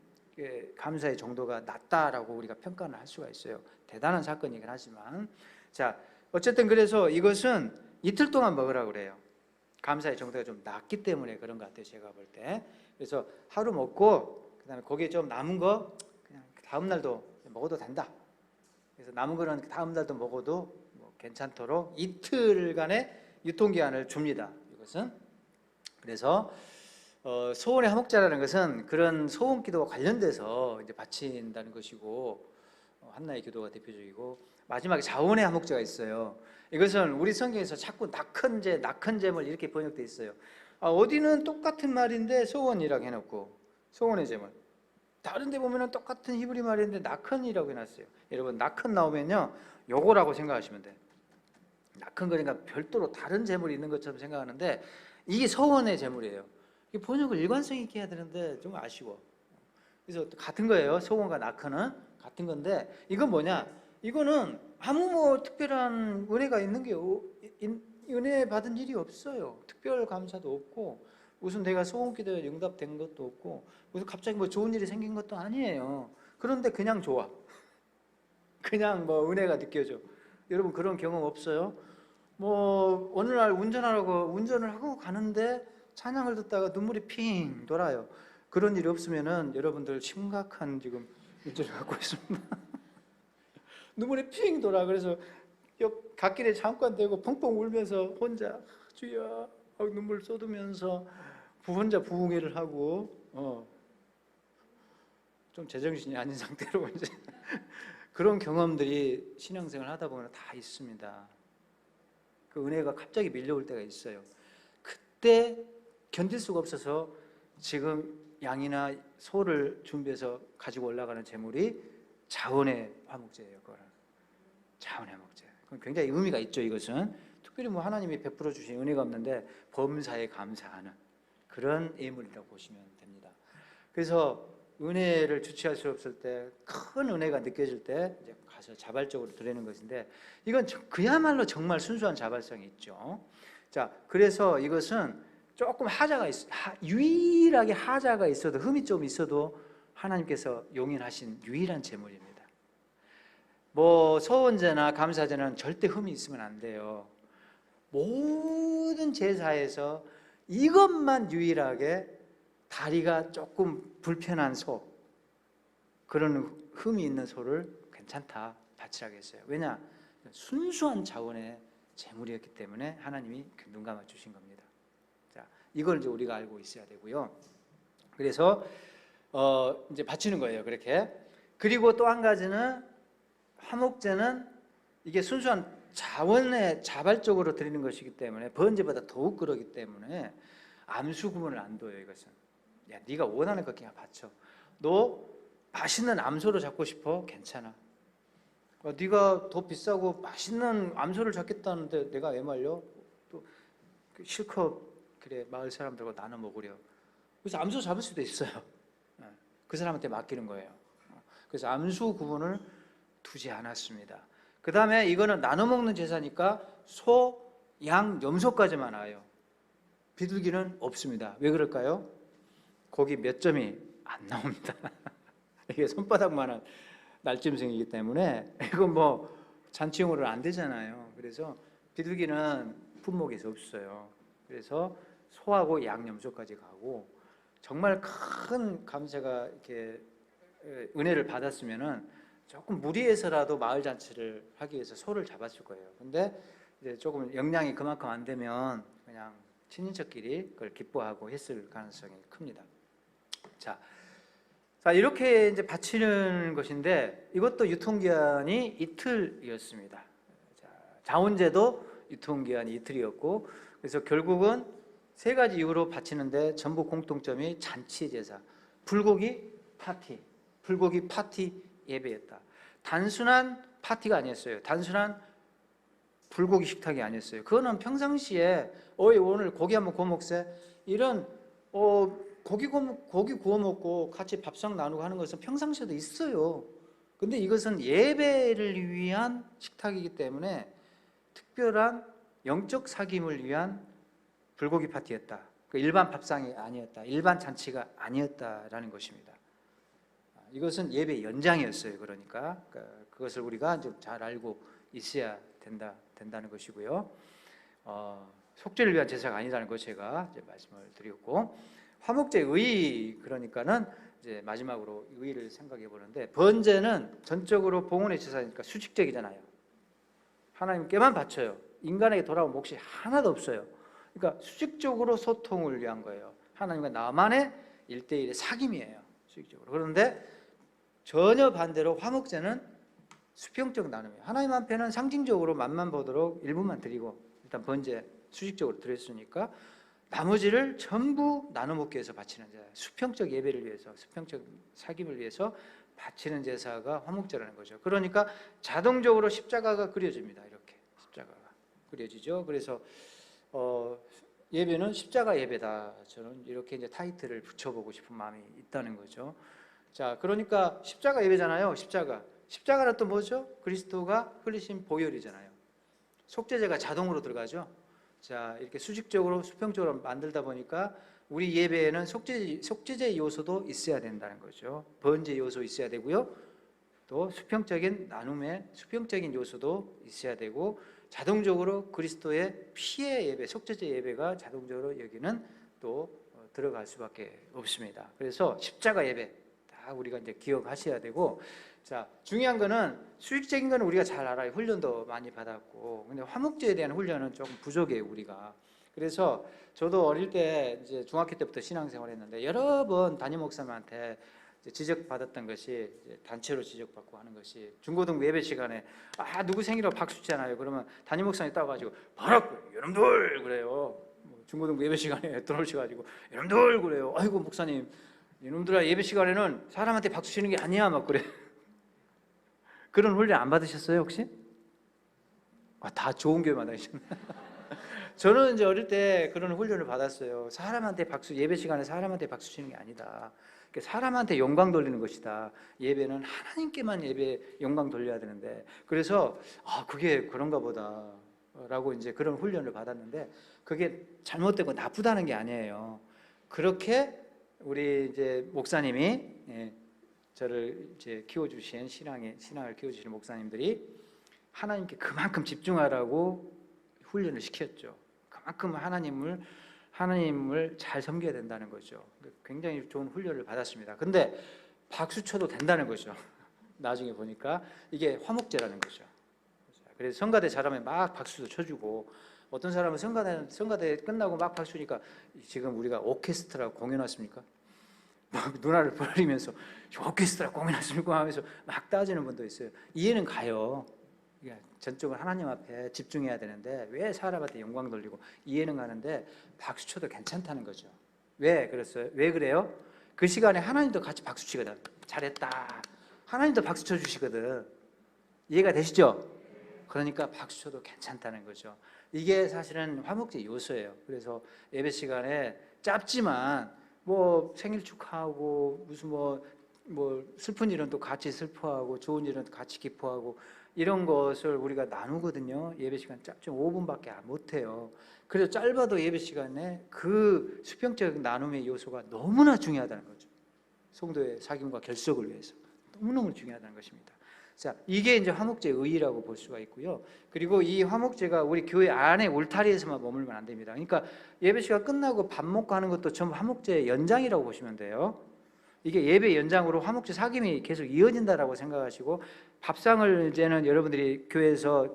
감사의 정도가 낮다라고 우리가 평가를 할 수가 있어요. 대단한 사건이긴 하지만, 자, 어쨌든 그래서 이것은 이틀 동안 먹으라고 그래요. 감사의 정도가 좀 낮기 때문에 그런 것 같아요, 제가 볼 때. 그래서 하루 먹고 그다음에 거기에 좀 남은 거 그냥 다음 날도 먹어도 된다. 그래서 남은 거는 다음 날도 먹어도 뭐 괜찮도록 이틀간의 유통기한을 줍니다. 이것은. 그래서 소원의 화목제라는 것은 그런 소원 기도와 관련돼서 이제 바친다는 것이고, 한나의 기도가 대표적이고, 마지막에 자원의 화목제가 있어요. 이것은 우리 성경에서 자꾸 낙헌제물 이렇게 번역돼 있어요. 어디는 똑같은 말인데 소원이라고 해놓고 소원의 제물, 다른 데 보면은 똑같은 히브리 말인데 낙헌이라고 해놨어요. 여러분, 낙헌 나오면요 요거라고 생각하시면 돼요. 낙헌 거니까 별도로 다른 제물이 있는 것처럼 생각하는데 이게 소원의 제물이에요. 이 번역을 일관성 있게 해야 되는데 좀 아쉬워. 그래서 같은 거예요. 소원과 낙헌은 같은 건데, 이건 뭐냐? 이거는 아무 뭐 특별한 은혜가 있는 게 은혜 받은 일이 없어요. 특별 감사도 없고, 무슨 내가 소원 기도에 응답된 것도 없고, 무슨 갑자기 뭐 좋은 일이 생긴 것도 아니에요. 그런데 그냥 좋아. 그냥 뭐 은혜가 느껴져. 여러분 그런 경험 없어요? 뭐 어느 날 운전을 하고 가는데 찬양을 듣다가 눈물이 핑 돌아요. 그런 일이 없으면은 여러분들 심각한 지금 문제를 갖고 있습니다. 눈물이 핑 돌아. 그래서 옆 갓길에 잠깐 대고 펑펑 울면서 혼자 주여 눈물 쏟으면서 혼자 부흥회를 하고 좀 제정신이 아닌 상태로 이제 그런 경험들이 신앙생활 하다 보면 다 있습니다. 그 은혜가 갑자기 밀려올 때가 있어요. 그때 견딜 수가 없어서 지금 양이나 소를 준비해서 가지고 올라가는 제물이 자원의 화목제예요. 그거는 자원의 화목제. 그건 굉장히 의미가 있죠. 이것은 특별히 뭐 하나님이 베풀어 주신 은혜가 없는데 범사에 감사하는 그런 예물이라고 보시면 됩니다. 그래서 은혜를 주체할 수 없을 때, 큰 은혜가 느껴질 때 이제 가서 자발적으로 드리는 것인데, 이건 그야말로 정말 순수한 자발성이 있죠. 자, 그래서 이것은 조금 유일하게 하자가 있어도, 흠이 좀 있어도 하나님께서 용인하신 유일한 제물입니다. 뭐 소원제나 감사제는 절대 흠이 있으면 안 돼요. 모든 제사에서 이것만 유일하게 다리가 조금 불편한 소, 그런 흠이 있는 소를 괜찮다 바치라고 했어요. 왜냐? 순수한 자원의 재물이었기 때문에 하나님이 눈 감아 주신 겁니다. 자, 이걸 이제 우리가 알고 있어야 되고요. 그래서 이제 바치는 거예요. 그렇게. 그리고 또 한 가지는 화목제는 이게 순수한 자원에 자발적으로 드리는 것이기 때문에 번제보다 더욱 그러기 때문에 암수 구분을 안 둬요. 이것은 야, 네가 원하는 것 그냥 바쳐. 너 맛있는 암소를 잡고 싶어? 괜찮아. 네가 더 비싸고 맛있는 암소를 잡겠다는데 내가 왜 말려? 또 실컷 그래 마을 사람들과 나눠 먹으려. 그래서 암소 잡을 수도 있어요. 그 사람한테 맡기는 거예요. 그래서 암수 구분을 두지 않았습니다. 그 다음에 이거는 나눠 먹는 제사니까 소, 양, 염소까지만 와요. 비둘기는 없습니다. 왜 그럴까요? 거기 몇 점이 안 나옵니다. 이게 손바닥만한 날짐승이기 때문에 이건 뭐 잔치용으로는 안 되잖아요. 그래서 비둘기는 품목에서 없어요. 그래서 소하고 양, 염소까지 가고 정말 큰 감사가 이렇게 은혜를 받았으면은 조금 무리해서라도 마을 잔치를 하기 위해서 소를 잡았을 거예요. 근데 이제 조금 역량이 그만큼 안 되면 그냥 친인척끼리 그걸 기뻐하고 했을 가능성이 큽니다. 자, 이렇게 이제 바치는 것인데 이것도 유통기한이 이틀이었습니다. 자, 자원제도 유통기한이 이틀이었고 그래서 결국은 세 가지 이유로 바치는데 전부 공통점이 잔치 제사, 불고기 파티 예배였다. 단순한 파티가 아니었어요. 단순한 불고기 식탁이 아니었어요. 그거는 평상시에 오늘 고기 한번 구워 먹세 이런 고기 구워 먹고 같이 밥상 나누고 하는 것은 평상시에도 있어요. 근데 이것은 예배를 위한 식탁이기 때문에 특별한 영적 사귐을 위한 불고기 파티였다. 일반 밥상이 아니었다. 일반 잔치가 아니었다라는 것입니다. 이것은 예배 연장이었어요. 그러니까 그것을 우리가 좀 잘 알고 있어야 된다는 것이고요. 속죄를 위한 제사가 아니라는 것 제가 이제 말씀을 드렸고 화목제 의 그러니까는 이제 마지막으로 의를 생각해 보는데 번제는 전적으로 봉헌의 제사니까 수직적이잖아요. 하나님께만 바쳐요. 인간에게 돌아온 몫이 하나도 없어요. 그러니까 수직적으로 소통을 위한 거예요. 하나님과 나만의 1대1의 사귐이에요. 수직적으로. 그런데 전혀 반대로 화목제는 수평적 나눔이에요. 하나님 앞에는 상징적으로 맛만 보도록 일부만 드리고 일단 번제 수직적으로 드렸으니까 나머지를 전부 나눠 먹기 위해서 바치는 제사, 수평적 예배를 위해서, 수평적 사귐을 위해서 바치는 제사가 화목제라는 거죠. 그러니까 자동적으로 십자가가 그려집니다. 이렇게 십자가가 그려지죠. 그래서 예배는 십자가 예배다. 저는 이렇게 이제 타이틀을 붙여보고 싶은 마음이 있다는 거죠. 자, 그러니까 십자가 예배잖아요. 십자가는 또 뭐죠? 그리스도가 흘리신 보혈이잖아요. 속죄제가 자동으로 들어가죠. 자, 이렇게 수직적으로 수평적으로 만들다 보니까 우리 예배에는 속죄제 요소도 있어야 된다는 거죠. 번제 요소 있어야 되고요. 또 수평적인 나눔의 수평적인 요소도 있어야 되고 자동적으로 그리스도의 피의 예배, 속죄제 예배가 자동적으로 여기는 또 들어갈 수밖에 없습니다. 그래서 십자가 예배 다 우리가 이제 기억하셔야 되고, 자, 중요한 거는 수익적인 거는 우리가 잘 알아요. 훈련도 많이 받았고, 근데 화목제에 대한 훈련은 조금 부족해요, 우리가. 그래서 저도 어릴 때 이제 중학교 때부터 신앙생활했는데 여러 번 담임 목사님한테 지적받았던 것이 단체로 지적받고 하는 것이 중고등부 예배 시간에 누구 생일이라고 박수 치잖아요. 그러면 담임 목사님이 따가지고 바로 여러분들 그래요. 중고등부 예배 시간에 들어오셔가지고 여러분들 그래요. 아이고 목사님, 이놈들아 예배 시간에는 사람한테 박수 치는 게 아니야 막 그래. 그런 훈련 안 받으셨어요 혹시? 다 좋은 교회만 다니셨네. 저는 이제 어릴 때 그런 훈련을 받았어요. 사람한테 박수, 예배 시간에 사람한테 박수 치는 게 아니다. 사람한테 영광 돌리는 것이다. 예배는 하나님께만 예배 영광 돌려야 되는데, 그래서 그게 그런가 보다라고 이제 그런 훈련을 받았는데 그게 잘못되고 나쁘다는 게 아니에요. 그렇게 우리 이제 목사님이 저를 이제 키워주신 신앙을 키워주시는 목사님들이 하나님께 그만큼 집중하라고 훈련을 시켰죠. 그만큼 하나님을 잘 섬겨야 된다는 거죠. 굉장히 좋은 훈련을 받았습니다. 근데 박수 쳐도 된다는 거죠. 나중에 보니까 이게 화목제라는 거죠. 그래서 성가대 잘하면 막 박수도 쳐주고, 어떤 사람은 성가대 끝나고 막 박수니까 지금 우리가 오케스트라 공연 왔습니까? 막 눈알을 벌리면서 오케스트라 공연 왔습니까? 하면서 막 따지는 분도 있어요. 이해는 가요. 전적으로 하나님 앞에 집중해야 되는데 왜 사람한테 영광 돌리고, 이해는 가는데 박수 쳐도 괜찮다는 거죠. 왜 그랬어요? 왜 그래요? 그 시간에 하나님도 같이 박수 치거든. 잘했다. 하나님도 박수 쳐주시거든. 이해가 되시죠? 그러니까 박수 쳐도 괜찮다는 거죠. 이게 사실은 화목제 요소예요. 그래서 예배 시간에 짧지만 뭐 생일 축하하고 무슨 뭐 슬픈 일은 또 같이 슬퍼하고 좋은 일은 같이 기뻐하고 이런 것을 우리가 나누거든요. 예배 시간 짧지만 5분밖에 못해요. 그래서 짧아도 예배 시간에 그 수평적 나눔의 요소가 너무나 중요하다는 거죠. 성도의 사귐과 결속을 위해서 너무너무 중요하다는 것입니다. 자, 이게 이제 화목제의 의의라고 볼 수가 있고요. 그리고 이 화목제가 우리 교회 안에 울타리에서만 머물면 안 됩니다. 그러니까 예배 시간 끝나고 밥 먹고 하는 것도 전부 화목제의 연장이라고 보시면 돼요. 이게 예배 연장으로 화목제 사귐이 계속 이어진다라고 생각하시고, 밥상을 이제는 여러분들이 교회에서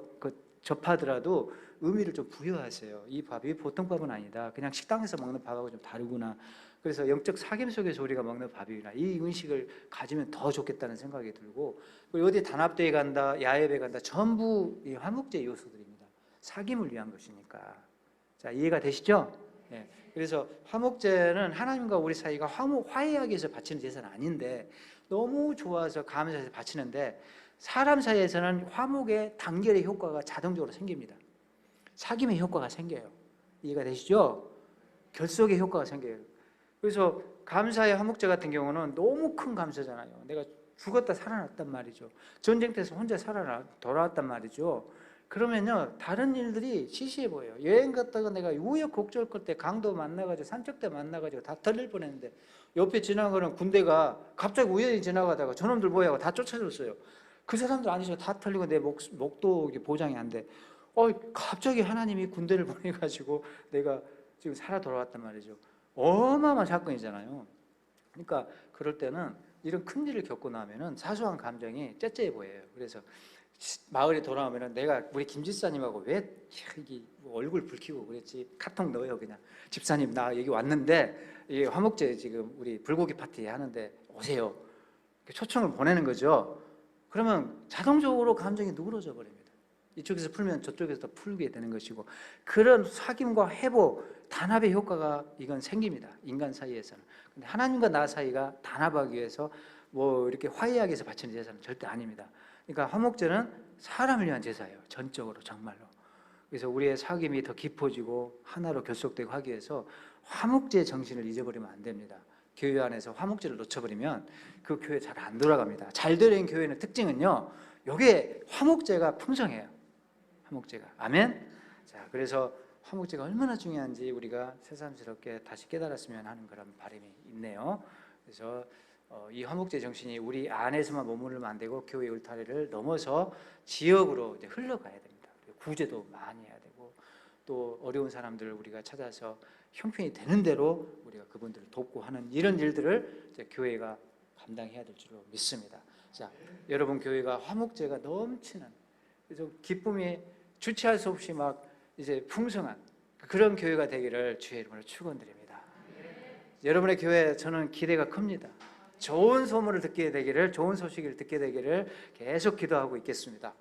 접하더라도 의미를 좀 부여하세요. 이 밥이 보통 밥은 아니다. 그냥 식당에서 먹는 밥하고 좀 다르구나. 그래서 영적 사귐 속에서 우리가 먹는 밥이구나. 이 의식을 가지면 더 좋겠다는 생각이 들고, 그리고 어디 단합대회 간다, 야외배 간다, 전부 이 화목제 요소들입니다. 사귐을 위한 것이니까. 자, 이해가 되시죠? 네. 그래서 화목제는 하나님과 우리 사이가 화해하기 위해서 바치는 제사는 아닌데, 너무 좋아서 감사해서 바치는데, 사람 사이에서는 화목의 단결의 효과가 자동적으로 생깁니다. 사귐의 효과가 생겨요. 이해가 되시죠? 결속의 효과가 생겨요. 그래서 감사의 화목제 같은 경우는 너무 큰 감사잖아요. 내가 죽었다 살아났단 말이죠. 전쟁터에서 혼자 돌아왔단 말이죠. 그러면요, 다른 일들이 시시해 보여요. 여행 갔다가 내가 우여곡절 끝에 강도 만나가지고 산적대 만나가지고 다 털릴 뻔했는데, 옆에 지나가는 군대가 갑자기 우연히 지나가다가 저놈들 뭐야 하고 다 쫓아줬어요. 그 사람들 아니죠. 다 털리고 내 목도 보장이 안 돼. 갑자기 하나님이 군대를 보내가지고 내가 지금 살아 돌아왔단 말이죠. 어마어마한 사건이잖아요. 그러니까 그럴 때는 이런 큰 일을 겪고 나면은 사소한 감정이 째째해 보여요. 그래서 마을에 돌아오면은 내가 우리 김 집사님하고 왜 이게 얼굴 붉히고 그랬지? 카톡 넣어요. 그냥 집사님 나 여기 왔는데 이게 화목제 지금 우리 불고기 파티 하는데 오세요. 초청을 보내는 거죠. 그러면 자동적으로 감정이 누그러져 버립니다. 이쪽에서 풀면 저쪽에서 더 풀게 되는 것이고, 그런 사귐과 회복, 단합의 효과가 이건 생깁니다. 인간 사이에서는. 근데 하나님과 나 사이가 단합하기 위해서 뭐 이렇게 화해하기 위해서 바치는 제사는 절대 아닙니다. 그러니까 화목제는 사람을 위한 제사예요. 전적으로 정말로. 그래서 우리의 사귐이 더 깊어지고 하나로 결속되고 하기 위해서 화목제의 정신을 잊어버리면 안 됩니다. 교회 안에서 화목제를 놓쳐버리면 그 교회 잘 안 돌아갑니다. 잘 되는 교회는 특징은요, 여기에 화목제가 풍성해요. 화목제가. 아멘. 자, 그래서 화목제가 얼마나 중요한지 우리가 새삼스럽게 다시 깨달았으면 하는 그런 바람이 있네요. 그래서 이 화목제 정신이 우리 안에서만 머무르면 안 되고 교회 울타리를 넘어서 지역으로 이제 흘러가야 됩니다. 구제도 많이 해야 되고, 또 어려운 사람들을 우리가 찾아서 형편이 되는 대로 우리가 그분들을 돕고 하는 이런 일들을 이제 교회가 감당해야 될 줄로 믿습니다. 자, 여러분 교회가 화목제가 넘치는, 그래서 기쁨이 주체할 수 없이 막 이제 풍성한 그런 교회가 되기를 주의 이름으로 축원드립니다. 여러분의 교회 저는 기대가 큽니다. 좋은 소문을 듣게 되기를, 좋은 소식을 듣게 되기를 계속 기도하고 있겠습니다.